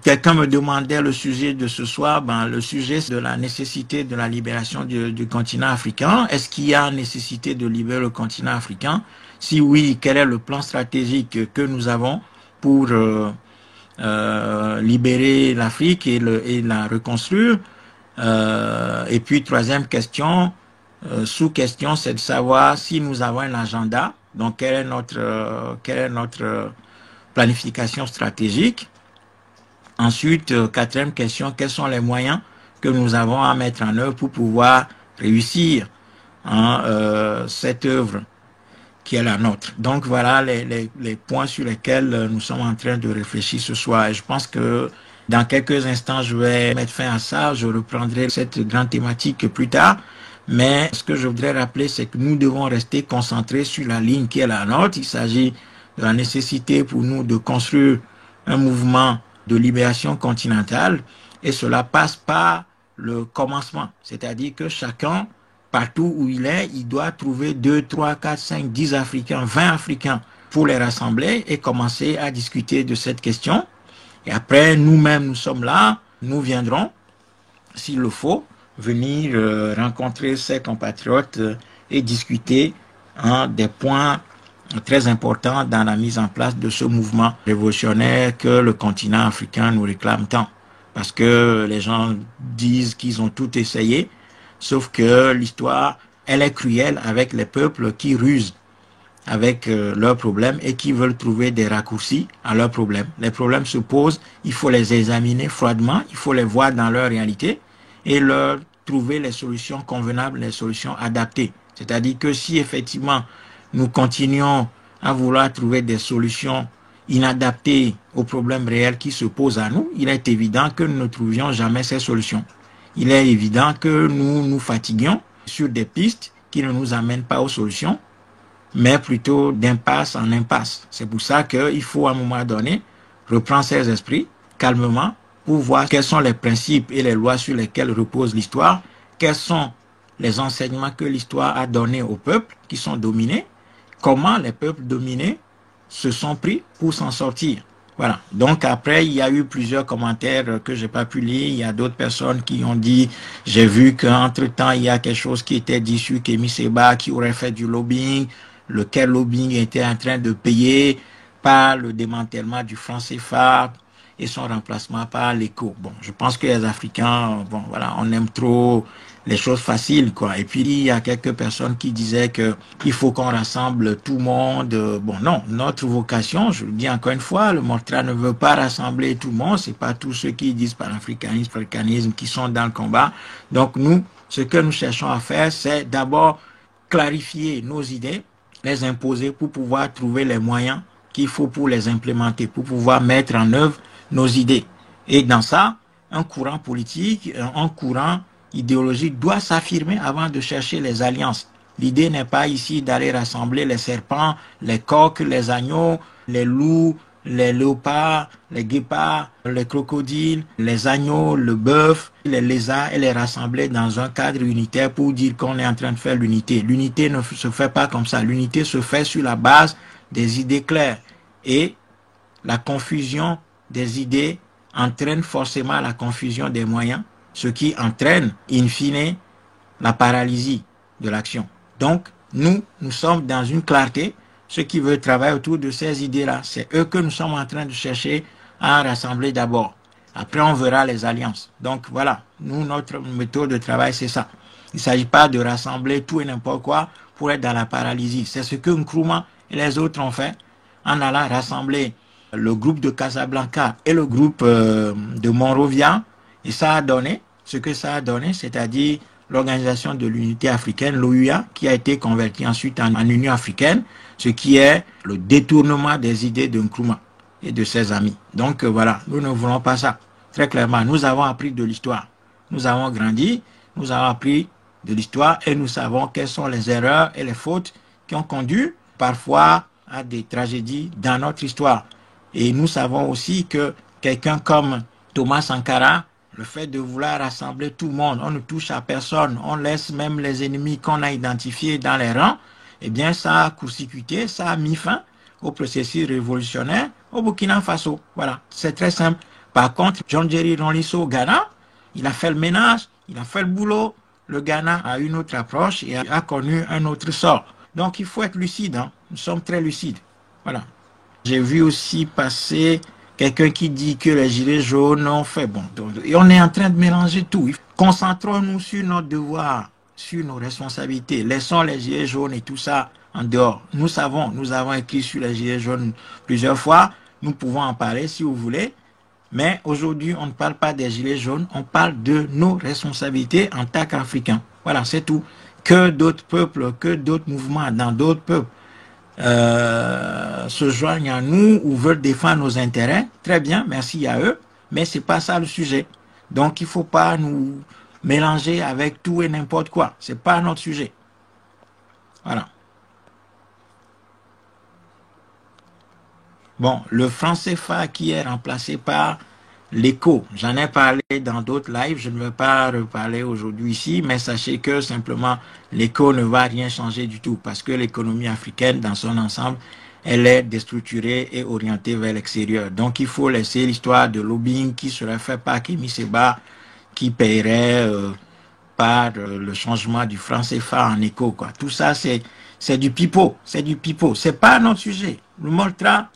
Quelqu'un me demandait le sujet de ce soir. Ben, le sujet c'est de la nécessité de la libération du continent africain. Est-ce qu'il y a nécessité de libérer le continent africain? Si oui, quel est le plan stratégique que nous avons pour libérer l'Afrique et la reconstruire? Et puis, troisième question, sous-question, c'est de savoir si nous avons un agenda. Donc, quelle est notre planification stratégique? Ensuite, quatrième question, quels sont les moyens que nous avons à mettre en œuvre pour pouvoir réussir cette œuvre qui est la nôtre. Donc voilà les points sur lesquels nous sommes en train de réfléchir ce soir. Et je pense que dans quelques instants, je vais mettre fin à ça. Je reprendrai cette grande thématique plus tard. Mais ce que je voudrais rappeler, c'est que nous devons rester concentrés sur la ligne qui est la nôtre. Il s'agit de la nécessité pour nous de construire un mouvement de libération continentale, et cela passe par le commencement. C'est-à-dire que chacun, partout où il est, il doit trouver 2, 3, 4, 5, 10 Africains, 20 Africains pour les rassembler et commencer à discuter de cette question. Et après, nous-mêmes, nous sommes là, nous viendrons, s'il le faut, venir rencontrer ses compatriotes et discuter des points très important dans la mise en place de ce mouvement révolutionnaire que le continent africain nous réclame tant. Parce que les gens disent qu'ils ont tout essayé, sauf que l'histoire, elle est cruelle avec les peuples qui rusent avec leurs problèmes et qui veulent trouver des raccourcis à leurs problèmes. Les problèmes se posent, il faut les examiner froidement, il faut les voir dans leur réalité et leur trouver les solutions convenables, les solutions adaptées. C'est-à-dire que si effectivement nous continuons à vouloir trouver des solutions inadaptées aux problèmes réels qui se posent à nous, il est évident que nous ne trouvions jamais ces solutions. Il est évident que nous nous fatiguions sur des pistes qui ne nous amènent pas aux solutions, mais plutôt d'impasse en impasse. C'est pour ça qu'il faut à un moment donné reprendre ses esprits calmement pour voir quels sont les principes et les lois sur lesquels repose l'histoire, quels sont les enseignements que l'histoire a donnés aux peuples qui sont dominés, comment les peuples dominés se sont pris pour s'en sortir. Voilà. Donc après, il y a eu plusieurs commentaires que j'ai pas pu lire. Il y a d'autres personnes qui ont dit, j'ai vu qu'entre-temps, il y a quelque chose qui était dit sur Kémy Séba, qui aurait fait du lobbying, lequel lobbying était en train de payer par le démantèlement du franc CFA et son remplacement par l'éco. Bon, je pense que les Africains, bon, voilà, on aime trop les choses faciles, quoi. Et puis, il y a quelques personnes qui disaient que il faut qu'on rassemble tout le monde. Bon, non, notre vocation, je le dis encore une fois, le Mortra ne veut pas rassembler tout le monde. C'est pas tous ceux qui disent panafricanisme qui sont dans le combat. Donc, nous, ce que nous cherchons à faire, c'est d'abord clarifier nos idées, les imposer pour pouvoir trouver les moyens qu'il faut pour les implémenter, pour pouvoir mettre en œuvre nos idées. Et dans ça, un courant politique, un courant idéologique doit s'affirmer avant de chercher les alliances. L'idée n'est pas ici d'aller rassembler les serpents, les coqs, les agneaux, les loups, les léopards, les guépards, les crocodiles, les agneaux, le bœuf, les lézards et les rassembler dans un cadre unitaire pour dire qu'on est en train de faire l'unité. L'unité ne se fait pas comme ça. L'unité se fait sur la base des idées claires. Et la confusion des idées entraîne forcément la confusion des moyens, ce qui entraîne, in fine, la paralysie de l'action. Donc, nous sommes dans une clarté. Ceux qui veulent travailler autour de ces idées-là, c'est eux que nous sommes en train de chercher à rassembler d'abord. Après, on verra les alliances. Donc, voilà, nous, notre méthode de travail, c'est ça. Il ne s'agit pas de rassembler tout et n'importe quoi pour être dans la paralysie. C'est ce que Nkrumah et les autres ont fait en allant rassembler le groupe de Casablanca et le groupe de Monrovia. Et ça a donné ce que ça a donné, c'est-à-dire l'Organisation de l'Unité africaine, l'OUA, qui a été convertie ensuite en Union africaine, ce qui est le détournement des idées de Nkrumah et de ses amis. Donc voilà, nous ne voulons pas ça. Très clairement, nous avons appris de l'histoire. Nous avons grandi, nous avons appris de l'histoire et nous savons quelles sont les erreurs et les fautes qui ont conduit parfois à des tragédies dans notre histoire. Et nous savons aussi que quelqu'un comme Thomas Sankara, le fait de vouloir rassembler tout le monde, on ne touche à personne, on laisse même les ennemis qu'on a identifiés dans les rangs, eh bien ça a court-circuité, ça a mis fin au processus révolutionnaire au Burkina Faso. Voilà, c'est très simple. Par contre, John Jerry Rawlings au Ghana, il a fait le ménage, il a fait le boulot. Le Ghana a une autre approche et a connu un autre sort. Donc il faut être lucide, hein. Nous sommes très lucides. Voilà. J'ai vu aussi passer quelqu'un qui dit que les gilets jaunes ont fait bon. Et on est en train de mélanger tout. Concentrons-nous sur notre devoir, sur nos responsabilités. Laissons les gilets jaunes et tout ça en dehors. Nous avons écrit sur les gilets jaunes plusieurs fois. Nous pouvons en parler si vous voulez. Mais aujourd'hui, on ne parle pas des gilets jaunes, on parle de nos responsabilités en tant qu'Africains. Voilà, c'est tout. Que d'autres peuples, que d'autres mouvements dans d'autres peuples se joignent à nous ou veulent défendre nos intérêts, très bien, merci à eux, mais c'est pas ça le sujet. Donc il faut pas nous mélanger avec tout et n'importe quoi. C'est pas notre sujet. Voilà. Bon, le franc CFA qui est remplacé par l'éco, j'en ai parlé dans d'autres lives, je ne vais pas reparler aujourd'hui ici, mais sachez que simplement l'éco ne va rien changer du tout parce que l'économie africaine dans son ensemble, elle est déstructurée et orientée vers l'extérieur. Donc il faut laisser l'histoire de lobbying qui serait fait par Kémy Séba, qui paierait par le changement du franc CFA en éco, quoi. Tout ça, c'est du pipeau, c'est pas notre sujet. Le Mortra,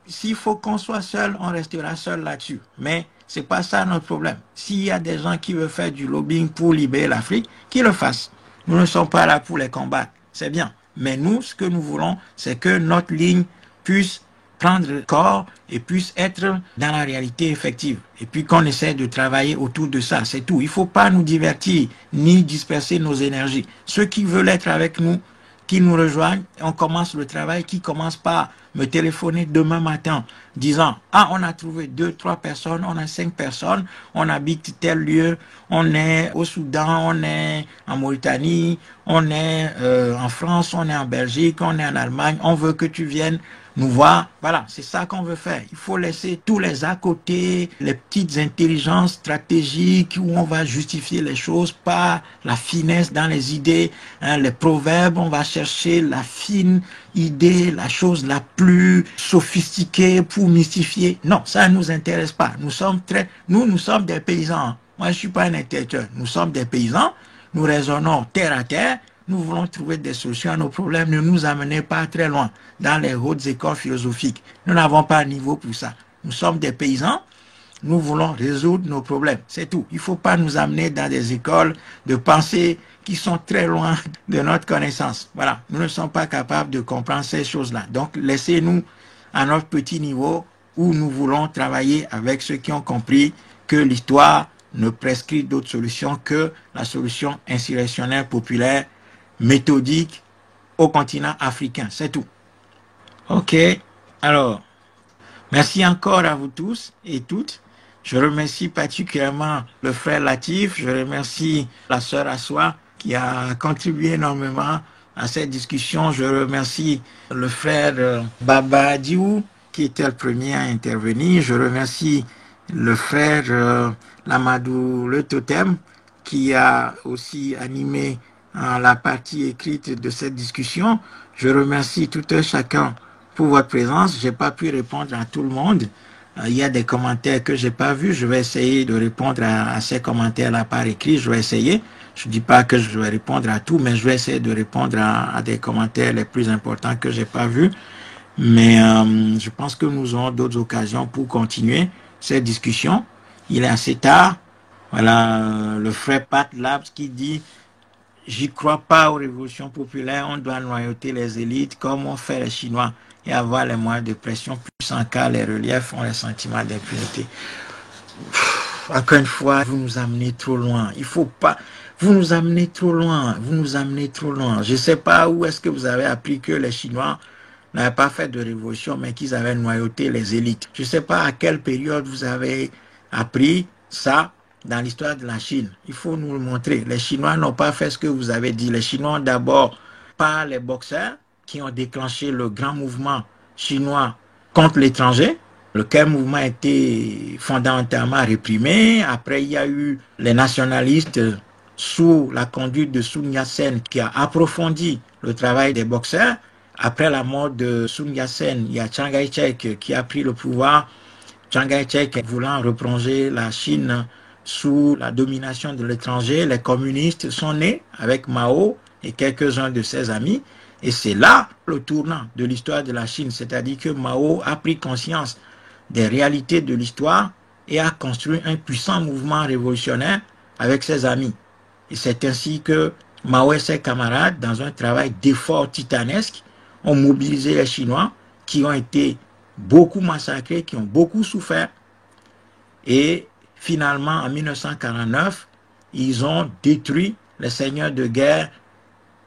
s'il faut qu'on soit seul, on restera seul là-dessus. Mais c'est pas ça notre problème. S'il y a des gens qui veulent faire du lobbying pour libérer l'Afrique, qu'ils le fassent. Nous ne sommes pas là pour les combattre. C'est bien. Mais nous, ce que nous voulons, c'est que notre ligne puisse prendre corps et puisse être dans la réalité effective. Et puis qu'on essaie de travailler autour de ça. C'est tout. Il ne faut pas nous divertir ni disperser nos énergies. Ceux qui veulent être avec nous, qui nous rejoignent, on commence le travail, qui commence par me téléphoner demain matin, disant, ah, on a trouvé 2, 3 personnes, on a 5 personnes, on habite tel lieu, on est au Soudan, on est en Mauritanie, on est en France, on est en Belgique, on est en Allemagne, on veut que tu viennes nous voir. Voilà, c'est ça qu'on veut faire. Il faut laisser tous les à côté, les petites intelligences stratégiques où on va justifier les choses par la finesse dans les idées, hein, les proverbes, on va chercher la fine idée, la chose la plus sophistiquée pour mystifier. Non, ça ne nous intéresse pas. Nous sommes des paysans. Moi, je suis pas un intellectuel. Nous sommes des paysans. Nous raisonnons terre à terre. Nous voulons trouver des solutions à nos problèmes. Ne nous amenez pas très loin dans les hautes écoles philosophiques. Nous n'avons pas un niveau pour ça. Nous sommes des paysans. Nous voulons résoudre nos problèmes. C'est tout. Il ne faut pas nous amener dans des écoles de pensée qui sont très loin de notre connaissance. Voilà. Nous ne sommes pas capables de comprendre ces choses-là. Donc, laissez-nous à notre petit niveau où nous voulons travailler avec ceux qui ont compris que l'histoire ne prescrit d'autres solutions que la solution insurrectionnelle populaire méthodique au continent africain. C'est tout. Ok. Alors, merci encore à vous tous et toutes. Je remercie particulièrement le frère Latif. Je remercie la sœur Assoa qui a contribué énormément à cette discussion. Je remercie le frère Baba Diou qui était le premier à intervenir. Je remercie le frère Lamadou Le Totem qui a aussi animé la partie écrite de cette discussion. Je remercie tout un chacun pour votre présence. J'ai pas pu répondre à tout le monde. Il y a des commentaires que j'ai pas vus. Je vais essayer de répondre à ces commentaires-là par écrit. Je vais essayer. Je dis pas que je vais répondre à tout, mais je vais essayer de répondre à des commentaires les plus importants que j'ai pas vus. Mais je pense que nous aurons d'autres occasions pour continuer cette discussion. Il est assez tard. Voilà, le frère Pat Labs qui dit « J'y crois pas aux révolutions populaires, on doit noyauter les élites comme ont fait les Chinois et avoir les moyens de pression puissants car les reliefs ont les sentiments d'impunité. » Encore une fois, vous nous amenez trop loin. Il faut pas... Vous nous amenez trop loin. Vous nous amenez trop loin. Je sais pas où est-ce que vous avez appris que les Chinois n'avaient pas fait de révolution, mais qu'ils avaient noyauté les élites. Je sais pas à quelle période vous avez appris ça dans l'histoire de la Chine. Il faut nous le montrer. Les Chinois n'ont pas fait ce que vous avez dit. Les Chinois ont d'abord, par les boxeurs, qui ont déclenché le grand mouvement chinois contre l'étranger, lequel mouvement a été fondamentalement réprimé. Après, il y a eu les nationalistes sous la conduite de Sun Yat-sen qui a approfondi le travail des boxeurs. Après la mort de Sun Yat-sen, il y a Chiang Kai-shek qui a pris le pouvoir. Chiang Kai-shek voulant replonger la Chine sous la domination de l'étranger, les communistes sont nés avec Mao et quelques-uns de ses amis. Et c'est là le tournant de l'histoire de la Chine, c'est-à-dire que Mao a pris conscience des réalités de l'histoire et a construit un puissant mouvement révolutionnaire avec ses amis. Et c'est ainsi que Mao et ses camarades, dans un travail d'effort titanesque, ont mobilisé les Chinois qui ont été beaucoup massacrés, qui ont beaucoup souffert. Et finalement, en 1949, ils ont détruit les seigneurs de guerre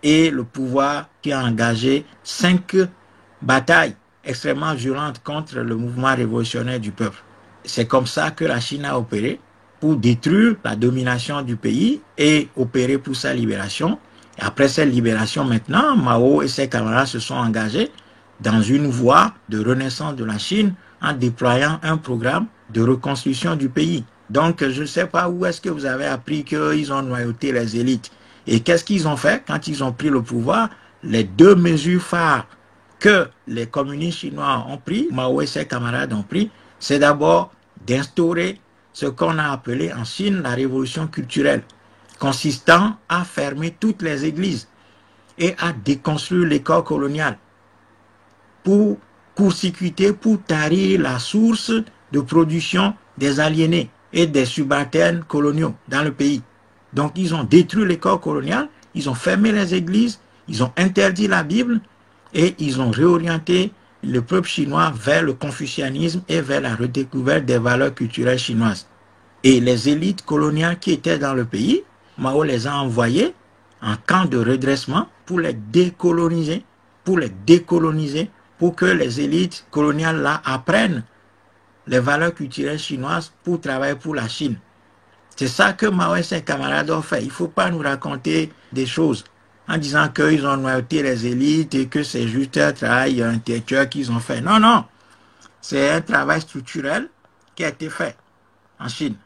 et le pouvoir qui a engagé 5 batailles extrêmement violentes contre le mouvement révolutionnaire du peuple. C'est comme ça que la Chine a opéré pour détruire la domination du pays et opérer pour sa libération. Et après cette libération, maintenant, Mao et ses camarades se sont engagés dans une voie de renaissance de la Chine en déployant un programme de reconstruction du pays. Donc, je ne sais pas où est-ce que vous avez appris qu'ils ont noyauté les élites. Et qu'est-ce qu'ils ont fait quand ils ont pris le pouvoir? Les 2 mesures phares que les communistes chinois ont pris, Mao et ses camarades ont pris, c'est d'abord d'instaurer ce qu'on a appelé en Chine la révolution culturelle, consistant à fermer toutes les églises et à déconstruire l'école coloniale pour court-circuiter, pour tarir la source de production des aliénés et des subalternes coloniaux dans le pays. Donc, ils ont détruit l'école coloniale, ils ont fermé les églises, ils ont interdit la Bible et ils ont réorienté le peuple chinois vers le confucianisme et vers la redécouverte des valeurs culturelles chinoises. Et les élites coloniales qui étaient dans le pays, Mao les a envoyées en camp de redressement pour les décoloniser, pour que les élites coloniales là apprennent les valeurs culturelles chinoises pour travailler pour la Chine. C'est ça que Mao et ses camarades ont fait. Il ne faut pas nous raconter des choses en disant qu'ils ont noyauté les élites et que c'est juste un travail intellectuel qu'ils ont fait. Non, non. C'est un travail structurel qui a été fait en Chine.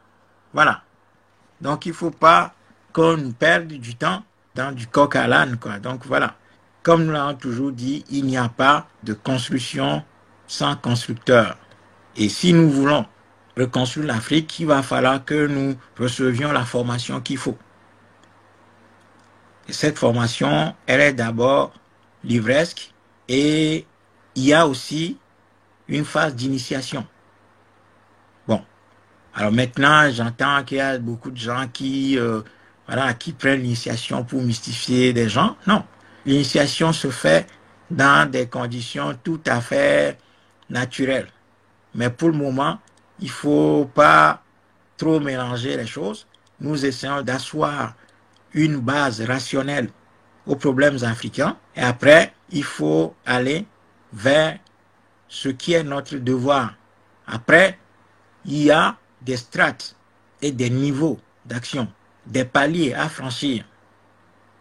Voilà. Donc, il ne faut pas qu'on perde du temps dans du coq à l'âne, quoi. Donc, voilà. Comme nous l'avons toujours dit, il n'y a pas de construction sans constructeur. Et si nous voulons reconstruire l'Afrique, il va falloir que nous recevions la formation qu'il faut. Et cette formation, elle est d'abord livresque et il y a aussi une phase d'initiation. Bon, alors maintenant, j'entends qu'il y a beaucoup de gens qui prennent l'initiation pour mystifier des gens. Non, l'initiation se fait dans des conditions tout à fait naturelles. Mais pour le moment, il ne faut pas trop mélanger les choses. Nous essayons d'asseoir une base rationnelle aux problèmes africains. Et après, il faut aller vers ce qui est notre devoir. Après, il y a des strates et des niveaux d'action, des paliers à franchir.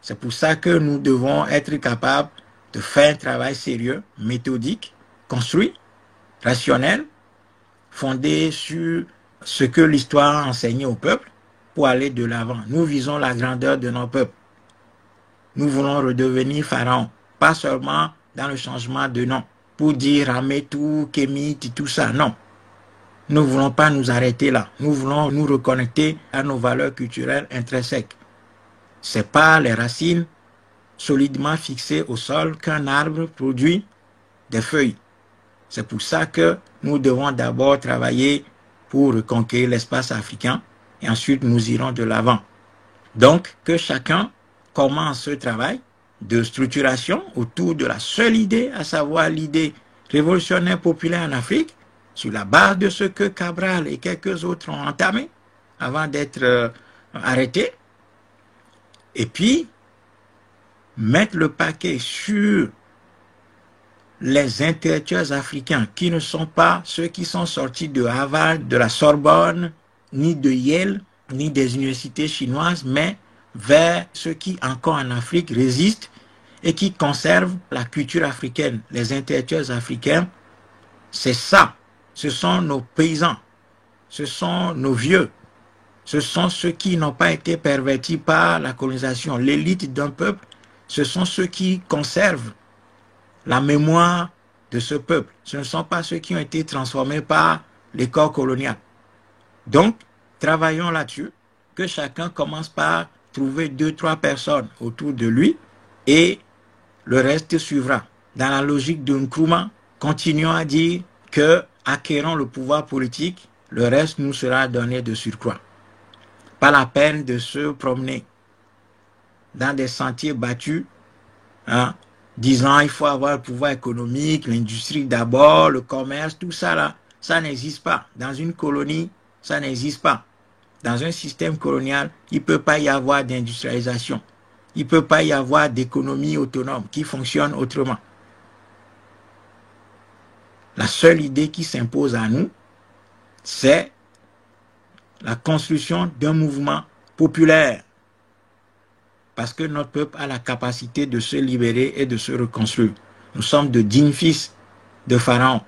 C'est pour ça que nous devons être capables de faire un travail sérieux, méthodique, construit, rationnel, fondé sur ce que l'histoire a enseigné au peuple pour aller de l'avant. Nous visons la grandeur de nos peuples. Nous voulons redevenir pharaons, pas seulement dans le changement de nom, pour dire Ametou, Kémite, tout ça, non. Nous ne voulons pas nous arrêter là. Nous voulons nous reconnecter à nos valeurs culturelles intrinsèques. Ce n'est pas les racines solidement fixées au sol qu'un arbre produit des feuilles. C'est pour ça que nous devons d'abord travailler pour reconquérir l'espace africain et ensuite nous irons de l'avant. Donc, que chacun commence ce travail de structuration autour de la seule idée, à savoir l'idée révolutionnaire populaire en Afrique, sur la base de ce que Cabral et quelques autres ont entamé avant d'être arrêtés, et puis mettre le paquet sur les intellectuels africains qui ne sont pas ceux qui sont sortis de Harvard, de la Sorbonne, ni de Yale, ni des universités chinoises, mais vers ceux qui encore en Afrique résistent et qui conservent la culture africaine. Les intellectuels africains, c'est ça. Ce sont nos paysans, ce sont nos vieux, ce sont ceux qui n'ont pas été pervertis par la colonisation. L'élite d'un peuple, ce sont ceux qui conservent la mémoire de ce peuple. Ce ne sont pas ceux qui ont été transformés par l'école coloniale. Donc, travaillons là-dessus, que chacun commence par trouver 2-3 personnes autour de lui et le reste suivra. Dans la logique de Nkrumah, continuons à dire que, acquérant le pouvoir politique, le reste nous sera donné de surcroît. Pas la peine de se promener dans des sentiers battus, disant il faut avoir le pouvoir économique, l'industrie d'abord, le commerce, tout ça là, ça n'existe pas. Dans une colonie, ça n'existe pas. Dans un système colonial, il ne peut pas y avoir d'industrialisation. Il ne peut pas y avoir d'économie autonome qui fonctionne autrement. La seule idée qui s'impose à nous, c'est la construction d'un mouvement populaire. Parce que notre peuple a la capacité de se libérer et de se reconstruire. Nous sommes de dignes fils de pharaons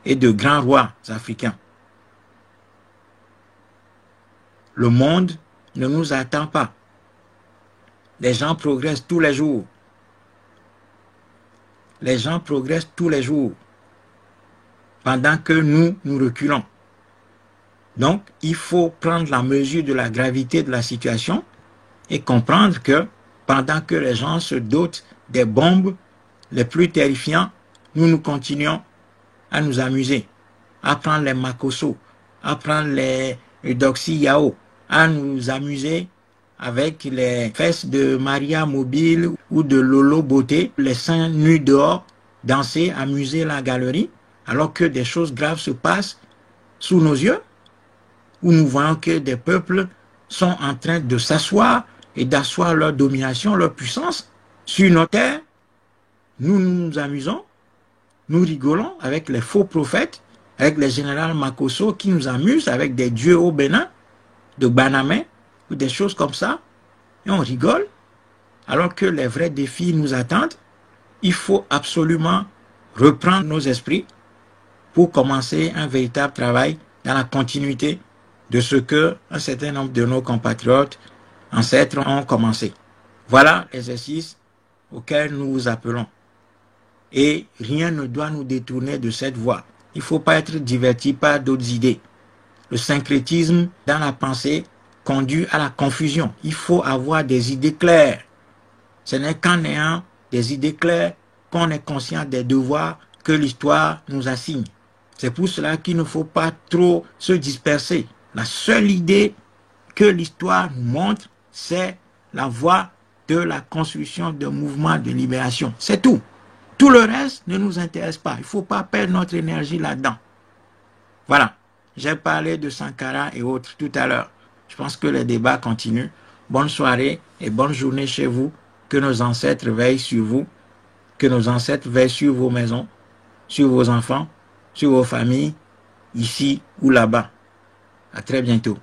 et de grands rois africains. Le monde ne nous attend pas. Les gens progressent tous les jours. Les gens progressent tous les jours. Pendant que nous reculons. Donc, il faut prendre la mesure de la gravité de la situation et comprendre que pendant que les gens se dotent des bombes les plus terrifiantes, nous continuons à nous amuser, à prendre les makosso, à prendre les doxy yao, à nous amuser avec les fesses de Maria Mobile ou de Lolo Beauté, les seins nus dehors, danser, amuser la galerie, alors que des choses graves se passent sous nos yeux, où nous voyons que des peuples sont en train de s'asseoir et d'asseoir leur domination, leur puissance sur nos terres. Nous nous amusons nous rigolons avec les faux prophètes, avec les généraux Makosso qui nous amusent avec des dieux au Bénin, de Banamé, ou des choses comme ça, et on rigole, alors que les vrais défis nous attendent. Il faut absolument reprendre nos esprits pour commencer un véritable travail dans la continuité de ce que un certain nombre de nos compatriotes, ancêtres ont commencé. Voilà l'exercice auquel nous vous appelons. Et rien ne doit nous détourner de cette voie. Il ne faut pas être diverti par d'autres idées. Le syncrétisme dans la pensée conduit à la confusion. Il faut avoir des idées claires. Ce n'est qu'en ayant des idées claires qu'on est conscient des devoirs que l'histoire nous assigne. C'est pour cela qu'il ne faut pas trop se disperser. La seule idée que l'histoire nous montre, c'est la voie de la construction de mouvements de libération. C'est tout. Tout le reste ne nous intéresse pas. Il ne faut pas perdre notre énergie là-dedans. Voilà. J'ai parlé de Sankara et autres tout à l'heure. Je pense que les débats continuent. Bonne soirée et bonne journée chez vous. Que nos ancêtres veillent sur vous. Que nos ancêtres veillent sur vos maisons, sur vos enfants, sur vos familles, ici ou là-bas. À très bientôt.